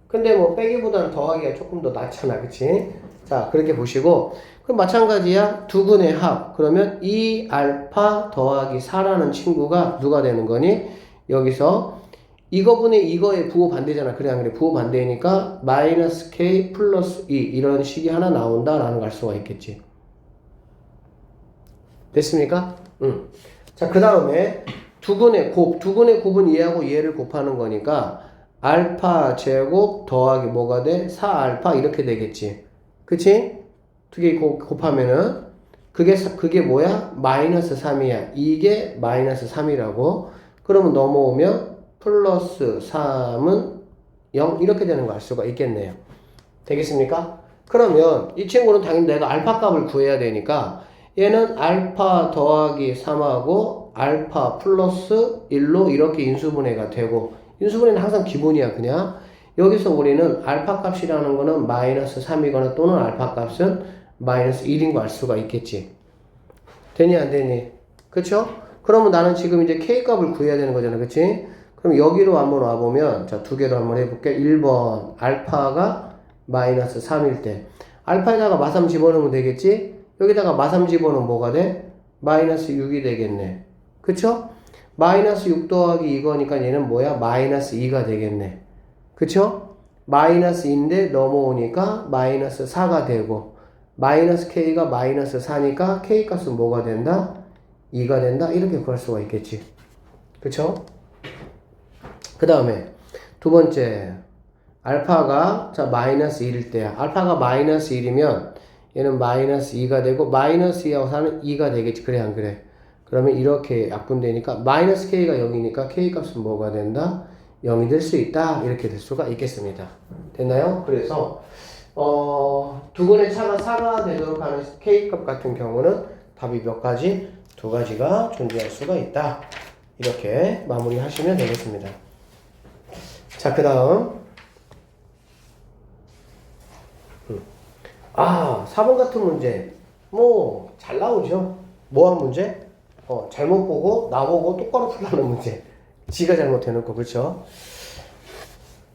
A: 근데 뭐 빼기보다는 더하기가 조금 더 낫잖아. 그치? 자, 그렇게 보시고 그럼 마찬가지야. 두근의 합. 그러면 이 알파 더하기 4라는 친구가 누가 되는 거니? 여기서 이거분의 이거의 부호 반대잖아. 그래 안 그래? 부호 반대니까 마이너스 K 플러스 2 이런 식이 하나 나온다라는 걸 알 수가 있겠지. 됐습니까? 자, 그 다음에 두근의 곱은 얘하고 얘를 곱하는 거니까 알파 제곱 더하기 뭐가 돼? 4알파 이렇게 되겠지. 그치? 두 개 곱하면은 그게 뭐야? 마이너스 3이야. 이게 마이너스 3이라고. 그러면 넘어오면 플러스 3은 0 이렇게 되는 거 알 수가 있겠네요. 되겠습니까? 그러면 이 친구는 당연히 내가 알파 값을 구해야 되니까 얘는 알파 더하기 3하고 알파 플러스 1로 이렇게 인수분해가 되고, 인수분해는 항상 기본이야. 그냥 여기서 우리는 알파 값이라는 거는 마이너스 3이거나 또는 알파 값은 마이너스 1인 거 알 수가 있겠지. 되니 안 되니? 그쵸? 그러면 나는 지금 이제 K 값을 구해야 되는 거잖아. 그치? 그럼 여기로 한번 와보면, 자, 두 개로 한번 해볼게. 1번 알파가 마이너스 3일 때 알파에다가 마삼 집어넣으면 되겠지? 여기다가 마삼 집어넣으면 뭐가 돼? 마이너스 6이 되겠네. 그쵸? 마이너스 6 더하기 이거니까 얘는 뭐야? 마이너스 2가 되겠네. 그쵸? 마이너스 2인데 넘어오니까 마이너스 4가 되고, 마이너스 K가 마이너스 4니까 K 값은 뭐가 된다? 2가 된다? 이렇게 구할 수가 있겠지. 그쵸? 그 다음에 두 번째 알파가 자 마이너스 1일 때야. 알파가 마이너스 1이면 얘는 마이너스 2가 되고 마이너스 2하고 4는 2가 되겠지. 그래 안 그래? 그러면 이렇게 약분되니까 마이너스 K가 0이니까 K 값은 뭐가 된다? 0이 될 수 있다. 이렇게 될 수가 있겠습니다. 됐나요? 그래서 두근의 차가 4가 되도록 하는 K값 같은 경우는 답이 몇 가지? 두 가지가 존재할 수가 있다. 이렇게 마무리하시면 되겠습니다. 자, 그 다음 4번 같은 문제 뭐 잘 나오죠. 뭐한 문제? 잘못 보고 나보고 똑바로 풀라는 문제. 지가 잘못해놓고. 그렇죠?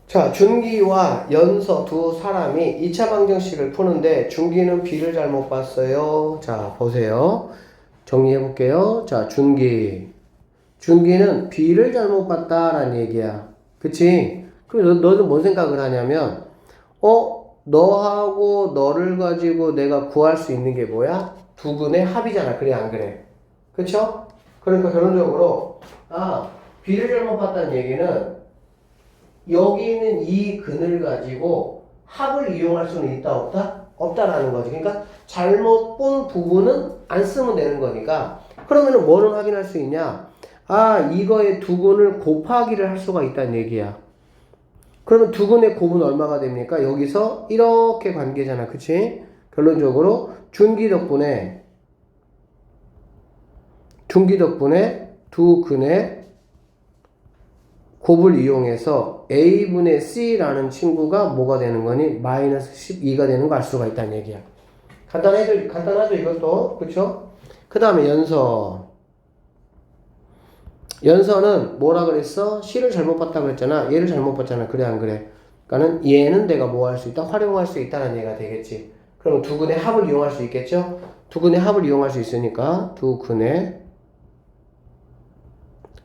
A: 자, 준기와 연서 두 사람이 2차 방정식을 푸는데 준기는 b를 잘못 봤어요. 자, 보세요. 정리해 볼게요. 자, 준기는 b를 잘못 봤다라는 얘기야. 그치? 그럼 너는 뭔 생각을 하냐면 너하고 너를 가지고 내가 구할 수 있는 게 뭐야? 두근의 합이잖아. 그래 안 그래? 그쵸? 그러니까 결론적으로 b를 잘못 봤다는 얘기는 여기 있는 이 근을 가지고 합을 이용할 수는 있다 없다? 없다라는 거지. 그러니까 잘못 본 부분은 안 쓰면 되는 거니까. 그러면은 뭐를 확인할 수 있냐? 이거의 두근을 곱하기를 할 수가 있다는 얘기야. 그러면 두근의 곱은 얼마가 됩니까? 여기서 이렇게 관계잖아. 그치? 결론적으로 준기 덕분에 두 근의 곱을 이용해서 A분의 C라는 친구가 뭐가 되는 거니? 마이너스 12가 되는 거 알 수가 있다는 얘기야. 간단하죠, 이것도. 그쵸? 그 다음에 연서는 뭐라 그랬어? C를 잘못 봤다 그랬잖아. 얘를 잘못 봤잖아. 그래 안 그래? 그러니까는 얘는 내가 뭐 할 수 있다? 활용할 수 있다는 얘기가 되겠지. 그럼 두 근의 합을 이용할 수 있겠죠? 두 근의 합을 이용할 수 있으니까 두 근의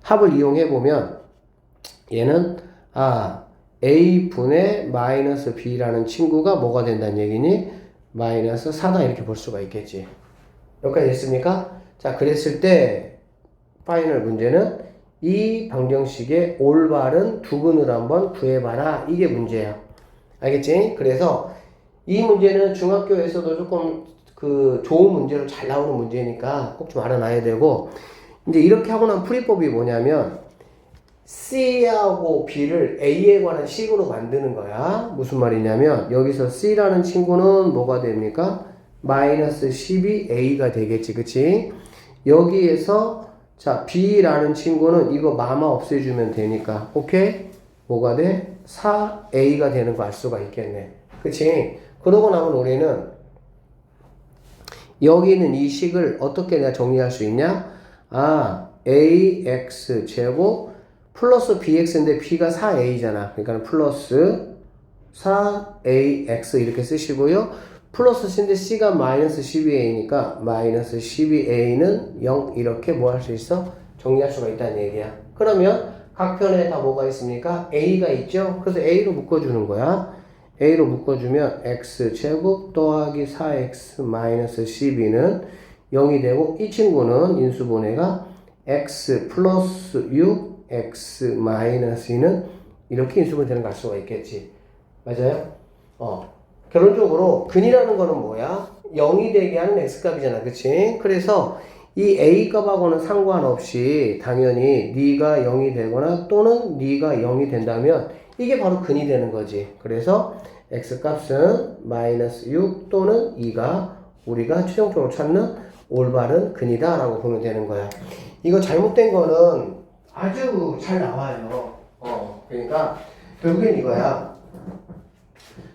A: 합을 이용해 보면 얘는 A분의 마이너스 B라는 친구가 뭐가 된다는 얘기니? 마이너스 4다 이렇게 볼 수가 있겠지. 여기까지 됐습니까? 자, 그랬을 때 파이널 문제는 이 방정식의 올바른 두근을 한번 구해봐라. 이게 문제야. 알겠지? 그래서 이 문제는 중학교에서도 조금 좋은 문제로 잘 나오는 문제니까 꼭 좀 알아놔야 되고, 이제 이렇게 하고 난 풀이법이 뭐냐면 C하고 B를 A에 관한 식으로 만드는 거야. 무슨 말이냐면 여기서 C라는 친구는 뭐가 됩니까? 마이너스 12A가 되겠지. 그치? 여기에서 자, B라는 친구는 이거 마마 없애주면 되니까 오케이? 뭐가 돼? 4A가 되는 거 알 수가 있겠네. 그치? 그러고 나면 우리는 여기 있는 이 식을 어떻게 내가 정리할 수 있냐? AX 제곱 플러스 BX인데 B가 4A잖아. 그러니까 플러스 4AX 이렇게 쓰시고요. 플러스 C인데 C가 마이너스 12A니까 마이너스 12A는 0 이렇게 뭐 할 수 있어? 정리할 수가 있다는 얘기야. 그러면 각 편에 다 뭐가 있습니까? A가 있죠? 그래서 A로 묶어주는 거야. A로 묶어주면 X제곱 더하기 4X 마이너스 12는 0이 되고 이 친구는 인수분해가 x 플러스 6 x 마이너스 2는 이렇게 인수분 되는 걸 알 수가 있겠지. 맞아요? 결론적으로 근이라는 거는 뭐야? 0이 되게 하는 x값이잖아. 그치? 그래서 이 a값하고는 상관없이 당연히 네가 0이 되거나 또는 네가 0이 된다면 이게 바로 근이 되는 거지. 그래서 x값은 마이너스 6 또는 2가 우리가 최종적으로 찾는 올바른 근이다 라고 보면 되는 거야. 이거 잘못된 거는 아주 잘 나와요. 그러니까 결국엔 이거야.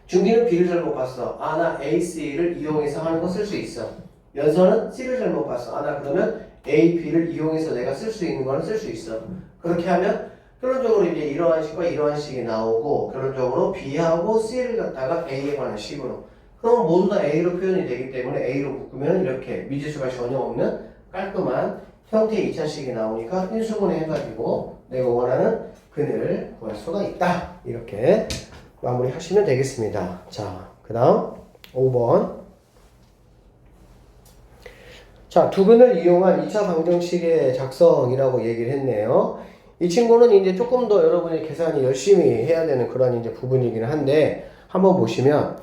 A: 중기는 B를 잘못 봤어. 아, 나 A, C를 이용해서 하는 거 쓸 수 있어. 연서는 C를 잘못 봤어. 아, 나 그러면 A, B를 이용해서 내가 쓸 수 있는 거는 쓸 수 있어. 그렇게 하면 결론적으로 이제 이러한 식과 이러한 식이 나오고 결론적으로 B하고 C를 갖다가 A에 관한 식으로. 그럼 모두 다 A로 표현이 되기 때문에 A로 묶으면 이렇게 미지수가 전혀 없는 깔끔한 형태의 2차식이 나오니까 인수분해 해가지고 내가 원하는 근을 구할 수가 있다. 이렇게 마무리 하시면 되겠습니다. 자, 그 다음 5번. 자, 두 근을 이용한 2차 방정식의 작성이라고 얘기를 했네요. 이 친구는 이제 조금 더 여러분이 계산이 열심히 해야 되는 그런 이제 부분이긴 한데, 한번 보시면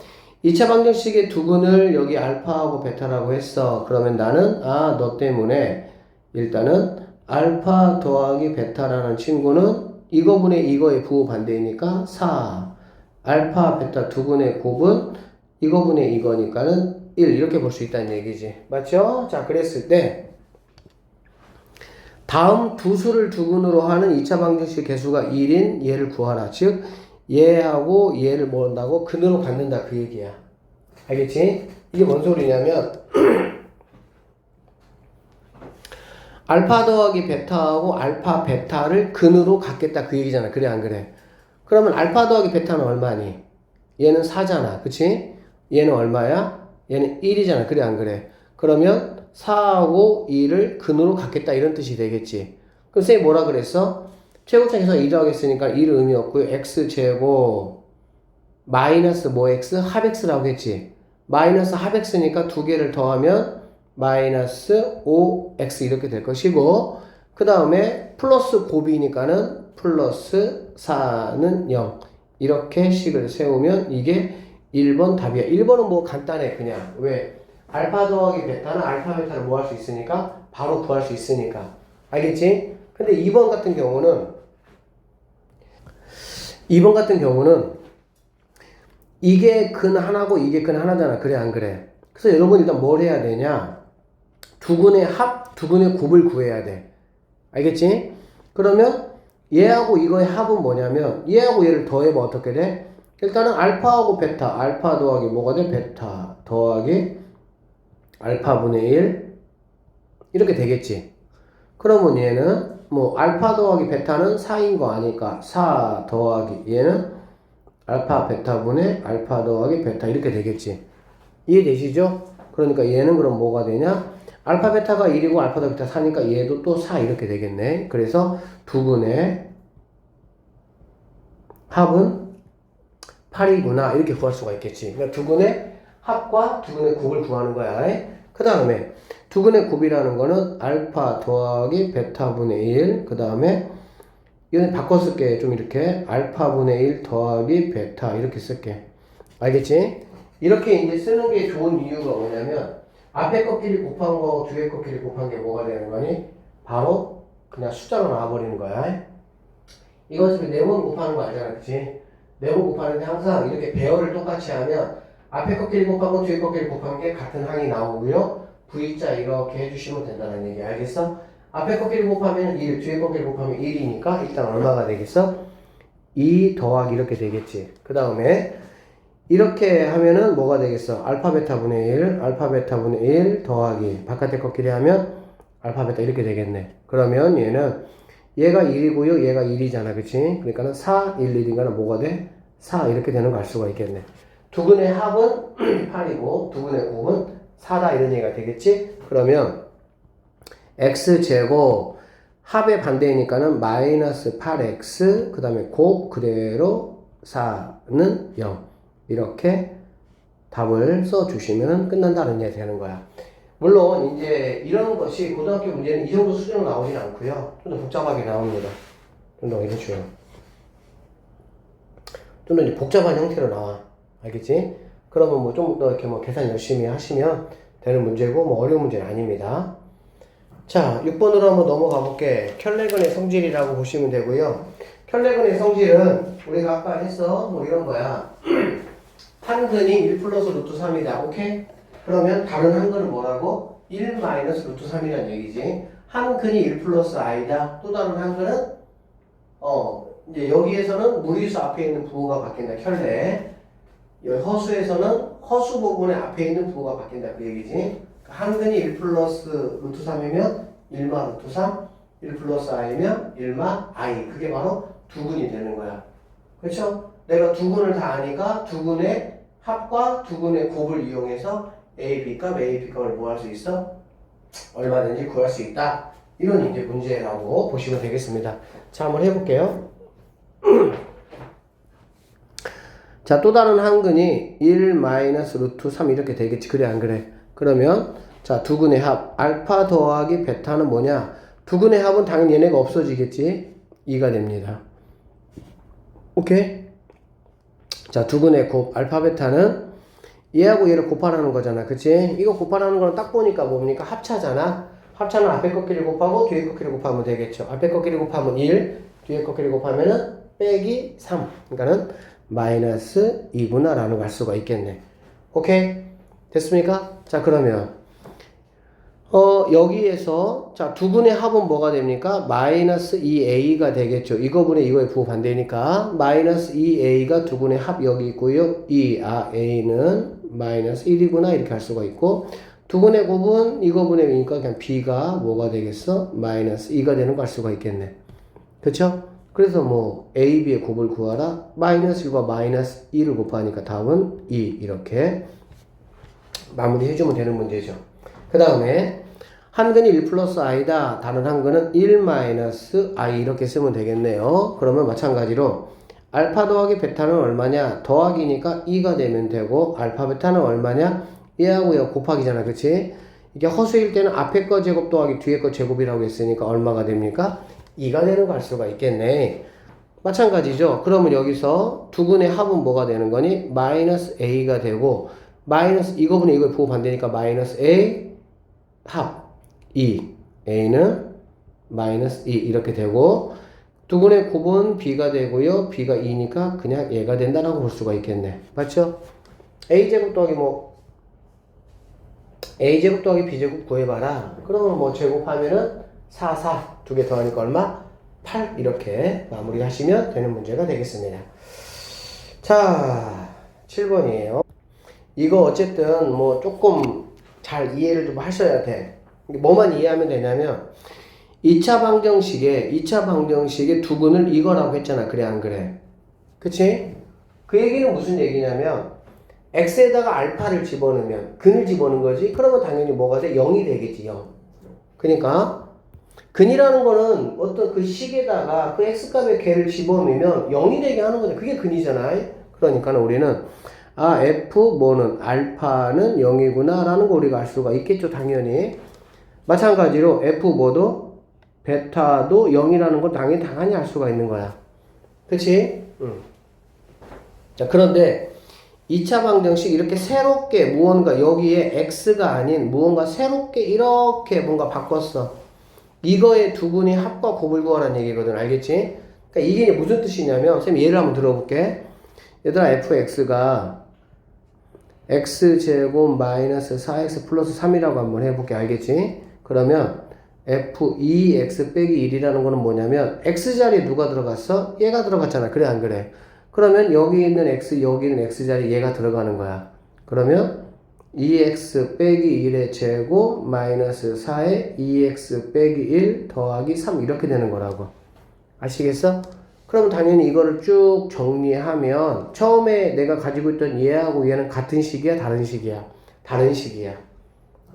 A: 2차 방정식의 두 근을 여기 알파하고 베타라고 했어. 그러면 나는 너 때문에 일단은 알파 더하기 베타라는 친구는 이거분의 이거의 부호 반대이니까 4. 알파 베타 두 근의 곱은 이거분의 이거니까는 1 이렇게 볼 수 있다는 얘기지. 맞죠? 자, 그랬을 때 다음 두 수를 두 근으로 하는 2차 방정식 개수가 1인 얘를 구하라. 즉 얘하고 얘를 뭐 한다고? 근으로 갖는다 그 얘기야. 알겠지? 이게 뭔 소리냐면 알파 더하기 베타하고 알파 베타를 근으로 갖겠다 그 얘기잖아. 그래 안 그래? 그러면 알파 더하기 베타는 얼마니? 얘는 4잖아. 그치? 얘는 얼마야? 얘는 1이잖아. 그래 안 그래? 그러면 4하고 2를 근으로 갖겠다 이런 뜻이 되겠지. 그럼 쌤이 뭐라 그랬어? 최고차에서 2 더하겠으니까 1은 의미 없고요. x제곱 마이너스 뭐 x? 합 x라고 했지. 마이너스 합 x니까 두 개를 더하면 마이너스 5x 이렇게 될 것이고 그 다음에 플러스 곱이니까는 플러스 4는 0 이렇게 식을 세우면 이게 1번 답이야. 1번은 뭐 간단해 그냥. 왜? 알파 더하기 베타는 알파 베타를 뭐 할 수 있으니까 바로 구할 수 있으니까. 알겠지? 근데 2번 같은 경우는 이게 근 하나고 이게 근 하나잖아. 그래 안 그래? 그래서 여러분 일단 뭘 해야 되냐? 두 근의 합, 두 근의 곱을 구해야 돼. 알겠지? 그러면 얘하고 이거의 합은 뭐냐면 얘하고 얘를 더해봐 어떻게 돼? 일단은 알파하고 베타, 알파 더하기 뭐가 돼? 베타 더하기 알파분의 1 이렇게 되겠지. 그러면 얘는 뭐 알파 더하기 베타는 4인 거 아니까 4 더하기 얘는 알파 베타분의 알파 더하기 베타 이렇게 되겠지. 이해되시죠? 그러니까 얘는 그럼 뭐가 되냐? 알파 베타가 1이고 알파 더 베타 4니까 얘도 또 4 이렇게 되겠네. 그래서 두 근의 합은 8이구나 이렇게 구할 수가 있겠지. 그러니까 두 근의 합과 두 근의 곱을 구하는 거야. 그 다음에 두 근의 곱이라는 거는 알파 더하기 베타분의 1. 그 다음에 이건 바꿔 쓸게. 좀 이렇게 알파분의 1 더하기 베타 이렇게 쓸게. 알겠지? 이렇게 이제 쓰는 게 좋은 이유가 뭐냐면 앞에 꺾기를 곱한 거 뒤에 꺾기를 곱한 게 뭐가 되는 거니? 바로 그냥 숫자로 나와버리는 거야. 이거 지금 네번 곱하는 거 알잖아. 그치? 네번 곱하는데 항상 이렇게 배열을 똑같이 하면 앞에 꺾기를 곱한 거 뒤에 꺾기를 곱한 게 같은 항이 나오고요. V자 이렇게 해주시면 된다는 얘기 알겠어? 앞에 꺾기를 곱하면 1, 뒤에 꺾기를 곱하면 1이니까 일단 얼마가 되겠어? 2 더하기 이렇게 되겠지. 그 다음에 이렇게 하면은 뭐가 되겠어? 알파 베타분의 1, 알파 베타분의 1 더하기 바깥에 꺾기를 하면 알파 베타 이렇게 되겠네. 그러면 얘는 얘가 1이고요. 얘가 1이잖아. 그치? 그러니까는 4, 1, 1인가는 뭐가 돼? 4 이렇게 되는 걸 알 수가 있겠네. 두 근의 합은 8이고 두 근의 곱은 4다 이런 얘기가 되겠지? 그러면 x제곱 합의 반대이니까는 마이너스 8x 그 다음에 곱 그대로 4는 0 이렇게 답을 써주시면 끝난다는 얘기 되는 거야. 물론 이제 이런 것이 고등학교 문제는 이 정도 수준으로 나오진 않고요. 좀 더 복잡하게 나옵니다. 좀 더 이런 식으로. 좀 더 이제 복잡한 형태로 나와. 알겠지? 그러면 뭐 좀 더 이렇게 뭐 계산 열심히 하시면 되는 문제고 뭐 어려운 문제는 아닙니다. 자, 6번으로 한번 넘어가 볼게. 켤레근의 성질이라고 보시면 되고요. 켤레근의 성질은 우리가 아까 했어. 뭐 이런 거야. 한 근이 1 플러스 루트 3이다. 오케이? 그러면 다른 한 근은 뭐라고? 1 마이너스 루트 3이란 얘기지. 한 근이 1 플러스 i다. 또 다른 한 근은 이제 여기에서는 무리수 앞에 있는 부호가 바뀐다. 켤레. 여기 허수에서는 허수 부분의 앞에 있는 부호가 바뀐다. 그 얘기지. 한 근이 1 플러스 루트 3이면 1마 루트 3, 1 플러스 i면 1마 i. 그게 바로 두 근이 되는 거야. 그렇죠? 내가 두 근을 다 아니까 두 근의 합과 두 근의 곱을 이용해서 a, b 값, a, b 값을 뭐 할 수 있어? 얼마든지 구할 수 있다. 이런 이제 문제라고 보시면 되겠습니다. 자, 한번 해볼게요. 자, 또 다른 한 근이 1 마이너스 루트 3 이렇게 되겠지. 그래, 안 그래? 그러면 자, 두 근의 합 알파 더하기 베타는 뭐냐? 두 근의 합은 당연히 얘네가 없어지겠지. 2가 됩니다. 오케이? 자, 두 근의 곱 알파 베타는 얘하고 얘를 곱하라는 거잖아. 그치? 이거 곱하라는 거는 딱 보니까 뭡니까? 합차잖아. 합차는 앞에 꺾기를 곱하고 뒤에 꺾기를 곱하면 되겠죠. 앞에 꺾기를 곱하면 1, 뒤에 꺾기를 곱하면은 빼기 3. 그러니까는 마이너스 2구나 라는 걸 알 수가 있겠네. 오케이? 됐습니까? 자, 그러면 여기에서 자, 두 분의 합은 뭐가 됩니까? 마이너스 2a가 되겠죠. 이거분의 이거의 부호 반대니까 마이너스 2a가 두 분의 합 여기 있고요. a는 마이너스 1이구나 이렇게 할 수가 있고 두 분의 곱은 이거분의 이니까 그냥 b가 뭐가 되겠어? 마이너스 2가 되는 거 알 수가 있겠네. 그쵸? 그래서 뭐 a, b의 곱을 구하라. 마이너스 1과 마이너스 2를 곱하니까 답은 2 이렇게 마무리 해주면 되는 문제죠. 그 다음에 한 근이 1 플러스 i다. 다른 한 근은 1 마이너스 i 이렇게 쓰면 되겠네요. 그러면 마찬가지로 알파 더하기 베타는 얼마냐? 더하기니까 2가 되면 되고 알파 베타는 얼마냐? 얘하고 얘 곱하기잖아. 그치? 이게 허수일 때는 앞에 거 제곱 더하기 뒤에 거 제곱이라고 했으니까 얼마가 됩니까? 2가 되는 거 알 수가 있겠네. 마찬가지죠. 그러면 여기서 두 근의 합은 뭐가 되는 거니? 마이너스 a가 되고 마이너스 이거분의 이거의 부호 반대니까 마이너스 a 합 2 a는 마이너스 2 이렇게 되고 두 분의 곱은 b가 되고요. b가 2니까 그냥 얘가 된다라고 볼 수가 있겠네. 맞죠? a제곱 더하기 뭐 a제곱 더하기 b제곱 구해봐라. 그러면 뭐 제곱하면은 4, 4 두 개 더하니까 얼마? 8 이렇게 마무리하시면 되는 문제가 되겠습니다. 자, 7번이에요. 이거 어쨌든 뭐 조금 잘 이해를 좀 하셔야 돼. 뭐만 이해하면 되냐면 2차 방정식의 두 근을 이거라고 했잖아. 그래 안 그래? 그치? 그 얘기는 무슨 얘기냐면 x에다가 알파를 집어넣으면 근을 집어넣은 거지. 그러면 당연히 뭐가 돼? 0이 되겠지. 0. 그러니까 근이라는 거는 어떤 그 식에다가 그 x값의 개를 집어넣으면 0이 되게 하는 거죠. 그게 근이잖아. 그러니까 우리는 f 뭐는 알파는 0이구나 라는 거 우리가 알 수가 있겠죠. 당연히. 마찬가지로 f 뭐도 베타도 0이라는 걸 당연히 알 수가 있는 거야. 그치? 자, 그런데 2차 방정식 이렇게 새롭게 무언가 여기에 x가 아닌 무언가 새롭게 이렇게 뭔가 바꿨어. 이거의 두 분이 합과 곱을 구하라는 얘기거든. 알겠지? 그러니까 이게 무슨 뜻이냐면 선생님 예를 한번 들어볼게. 얘들아 fx가 x제곱 마이너스 4x 플러스 3이라고 한번 해볼게. 알겠지? 그러면 f2x 빼기 1이라는 거는 뭐냐면 x자리에 누가 들어갔어? 얘가 들어갔잖아. 그래 안 그래? 그러면 여기 있는 x 여기 있는 x자리에 얘가 들어가는 거야. 그러면 2x 빼기 1의 제곱 마이너스 4에 2x 빼기 1 더하기 3 이렇게 되는 거라고. 아시겠어? 그럼 당연히 이거를 쭉 정리하면 처음에 내가 가지고 있던 얘하고 얘는 같은 식이야? 다른 식이야? 다른 식이야.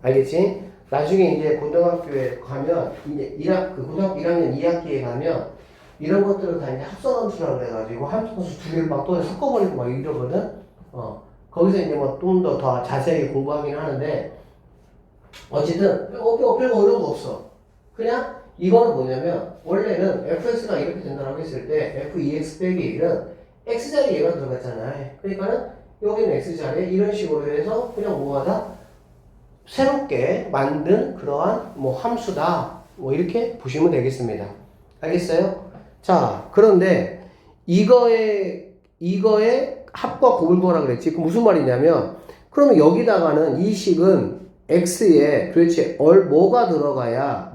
A: 알겠지? 나중에 이제 고등학교에 가면 이제 고등학교 1학년 2학기에 가면 이런 것들을 다 이제 합성함수라고 그래가지고 함수 두 개를 막 또 섞어버리고 막 이러거든? 거기서 이제 뭐 좀 더 자세하게 공부하긴 하는데 어쨌든 별거 어려운 거 없어. 그냥 이거는 뭐냐면 원래는 fx가 이렇게 된다고 했을 때 f2x 빼기 1은 x자리에 얘가 들어갔잖아. 그러니까는 여기는 x자리에 이런 식으로 해서 그냥 뭐하다? 새롭게 만든 그러한 뭐 함수다. 뭐 이렇게 보시면 되겠습니다. 알겠어요? 자, 그런데 이거의 합과 곱을 구하라 그랬지. 그 무슨 말이냐면 그러면 여기다가는 이 식은 x에 그렇지 뭐가 들어가야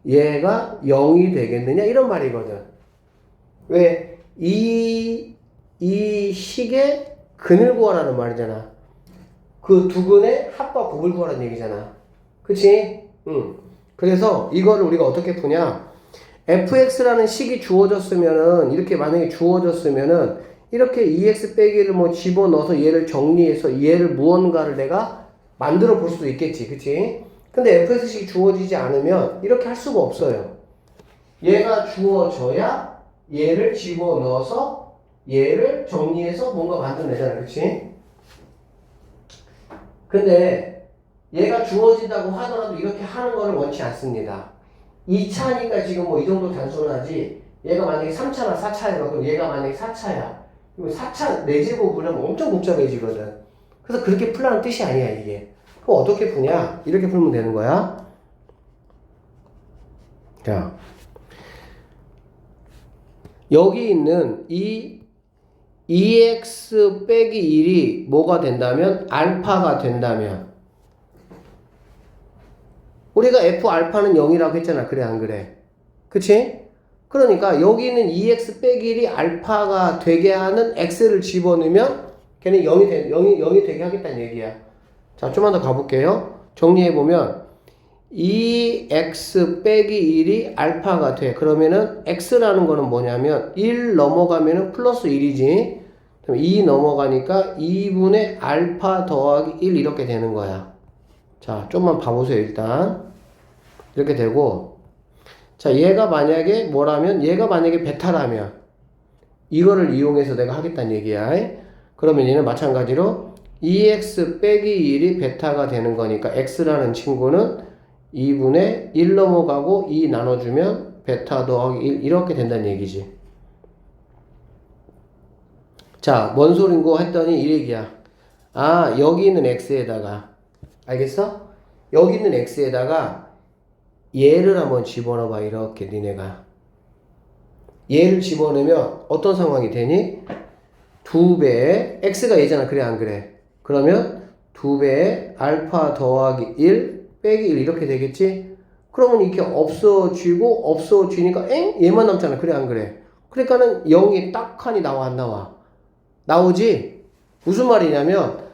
A: 얘가 0이 되겠느냐 이런 말이거든. 왜? 이 식의 근을 구하라는 말이잖아. 그 두 근의 합과 곱을 구하라는 얘기잖아. 그치? 응. 그래서 이거를 우리가 어떻게 푸냐? fx라는 식이 주어졌으면은 이렇게 만약에 주어졌으면은 이렇게 2x 빼기를 뭐 집어넣어서 얘를 정리해서 얘를 무언가를 내가 만들어 볼 수도 있겠지. 그치? 근데 fx식이 주어지지 않으면 이렇게 할 수가 없어요. 얘가 주어져야 얘를 집어넣어서 얘를 정리해서 뭔가 만들어내잖아. 그치? 근데 얘가 주어진다고 하더라도 이렇게 하는 거를 원치 않습니다. 2차니까 지금 뭐 이 정도 단순하지. 얘가 만약에 3차나 4차야. 그럼 얘가 만약에 4차야. 그럼 4차 4제곱을 하면 엄청 복잡해지거든. 그래서 그렇게 풀라는 뜻이 아니야, 이게. 그럼 어떻게 푸냐? 이렇게 풀면 되는 거야. 자, 여기 있는 이 2x 빼기 1이 뭐가 된다면? 알파가 된다면. 우리가 f 알파는 0이라고 했잖아. 그래, 안 그래? 그치? 그러니까 여기 있는 2x 빼기 1이 알파가 되게 하는 x를 집어넣으면 걔는 0이 되게 하겠다는 얘기야. 자, 좀만 더 가볼게요. 정리해보면 2x 빼기 1이 알파가 돼. 그러면은 x라는 거는 뭐냐면 1 넘어가면은 플러스 1이지. 그럼 2 넘어가니까 2분의 알파 더하기 1 이렇게 되는 거야. 자, 좀만 봐보세요. 일단 이렇게 되고, 자, 얘가 만약에 베타라면 이거를 이용해서 내가 하겠다는 얘기야. 그러면 얘는 마찬가지로 2x 빼기 1이 베타가 되는 거니까 x라는 친구는 2분의 1 넘어가고 2 나눠주면 베타 더하기 1 이렇게 된다는 얘기지. 자, 뭔 소린고 했더니 이 얘기야. 아, 여기 있는 x에다가 알겠어? 여기 있는 x에다가 얘를 한번 집어넣어봐. 이렇게 니네가 얘를 집어넣으면 어떤 상황이 되니? 2배의 x가 얘잖아. 그래 안 그래? 그러면 2배의 알파 더하기 1 빼기 1 이렇게 되겠지? 그러면 이렇게 없어지니까 얘만 남잖아. 그래 안 그래? 그러니까는 0이 딱하니 나와 안 나와? 나오지? 무슨 말이냐면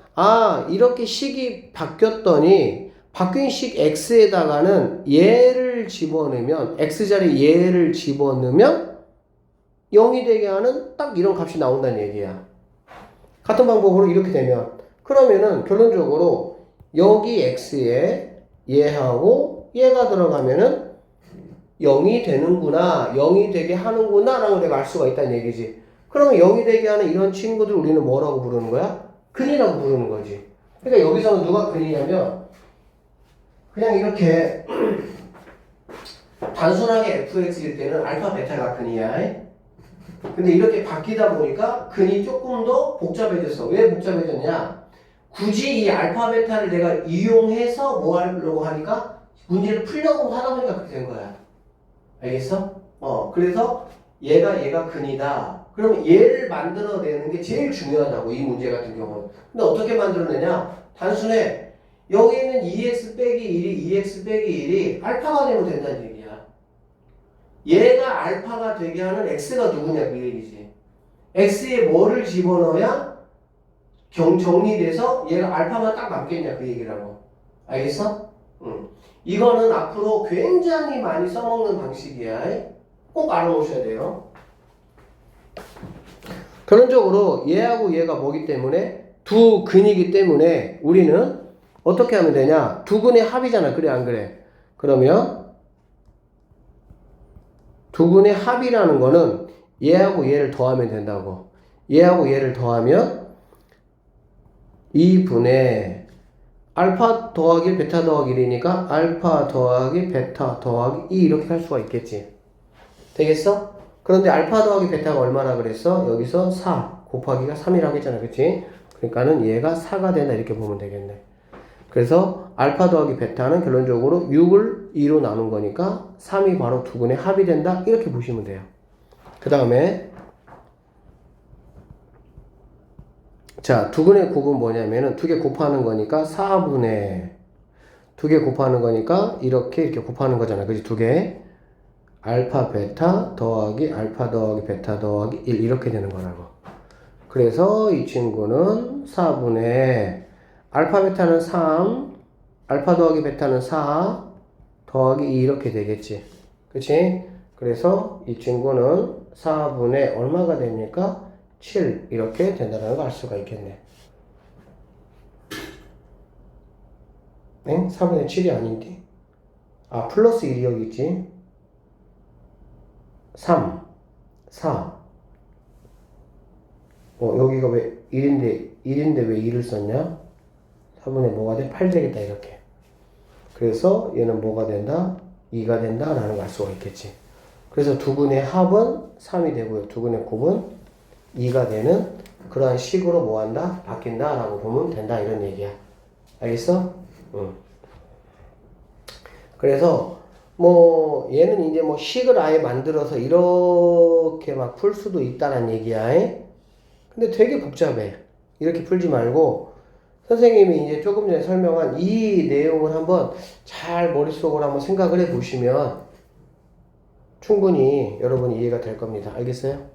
A: 이렇게 식이 바뀌었더니 바뀐 식 x에다가는 얘를 집어넣으면 x자리에 얘를 집어넣으면 0이 되게 하는 딱 이런 값이 나온다는 얘기야. 같은 방법으로 이렇게 되면 그러면은 결론적으로 여기 x에 얘하고 얘가 들어가면은 0이 되는구나, 0이 되게 하는구나 라고 내가 알 수가 있다는 얘기지. 그러면 0이 되게 하는 이런 친구들 우리는 뭐라고 부르는 거야? 근이라고 부르는 거지. 그러니까 여기서는 누가 근이냐면 그냥 이렇게 단순하게 fx일 때는 알파 베타가 근이야. 근데 이렇게 바뀌다 보니까 근이 조금 더 복잡해졌어. 왜 복잡해졌냐? 굳이 이 알파 베타를 내가 이용해서 뭐 하려고 하니까 문제를 풀려고 하다 보니까 그렇게 된 거야. 알겠어? 그래서 얘가 근이다. 그러면 얘를 만들어내는 게 제일 중요하다고, 이 문제 같은 경우는. 근데 어떻게 만들어내냐? 단순해. 여기 있는 2x 빼기 2x 빼기 1이 알파가 되면 된다는 얘기야. 얘가 알파가 되게 하는 x가 누구냐 그 얘기지. x에 뭐를 집어넣어야 정리돼서 얘가 알파만 딱 남겠냐 그 얘기라고. 알겠어? 응. 이거는 앞으로 굉장히 많이 써먹는 방식이야. 꼭 알아놓으셔야 돼요. 결론적으로 얘하고 얘가 뭐기 때문에 두 근이기 때문에 우리는 어떻게 하면 되냐? 두 근의 합이잖아. 그래 안 그래? 그러면 두 근의 합이라는 거는 얘하고 얘를 더하면 된다고. 얘하고 얘를 더하면 2분의 알파 더하기 베타 더하기 1이니까 알파 더하기 베타 더하기 2 이렇게 할 수가 있겠지. 되겠어? 그런데 알파 더하기 베타가 얼마나 그랬어? 여기서 4 곱하기가 3이라고 했잖아. 그치? 그러니까는 얘가 4가 된다 이렇게 보면 되겠네. 그래서 알파 더하기 베타는 결론적으로 6을 2로 나눈 거니까 3이 바로 두근의 합이 된다 이렇게 보시면 돼요. 그 다음에 자, 두근의 곱은 뭐냐면은 두 개 곱하는 거니까 4분의 두 개 곱하는 거니까 이렇게 곱하는 거잖아. 그지? 두 개. 알파 베타 더하기 알파 더하기 베타 더하기 1 이렇게 되는 거라고. 그래서 이 친구는 4분의 알파 베타는 3 알파 더하기 베타는 4 더하기 2 이렇게 되겠지. 그치? 그래서 이 친구는 4분의 얼마가 됩니까? 7 이렇게 된다는 걸 알 수가 있겠네. 응? 4분의 7이 아닌데? 아, 플러스 1이 여기 있지? 3, 4. 여기가 왜 1인데 왜 2를 썼냐? 4분의 뭐가 돼? 8 되겠다, 이렇게. 그래서 얘는 뭐가 된다? 2가 된다? 라는 걸 알 수가 있겠지. 그래서 두근의 합은 3이 되고요. 두근의 곱은 2가 되는 그러한 식으로 뭐 한다? 바뀐다? 라고 보면 된다. 이런 얘기야. 알겠어? 응. 그래서 뭐 얘는 이제 뭐 식을 아예 만들어서 이렇게 막 풀 수도 있다는 얘기야. 근데 되게 복잡해. 이렇게 풀지 말고 선생님이 이제 조금 전에 설명한 이 내용을 한번 잘 머릿속으로 한번 생각을 해 보시면 충분히 여러분이 이해가 될 겁니다. 알겠어요?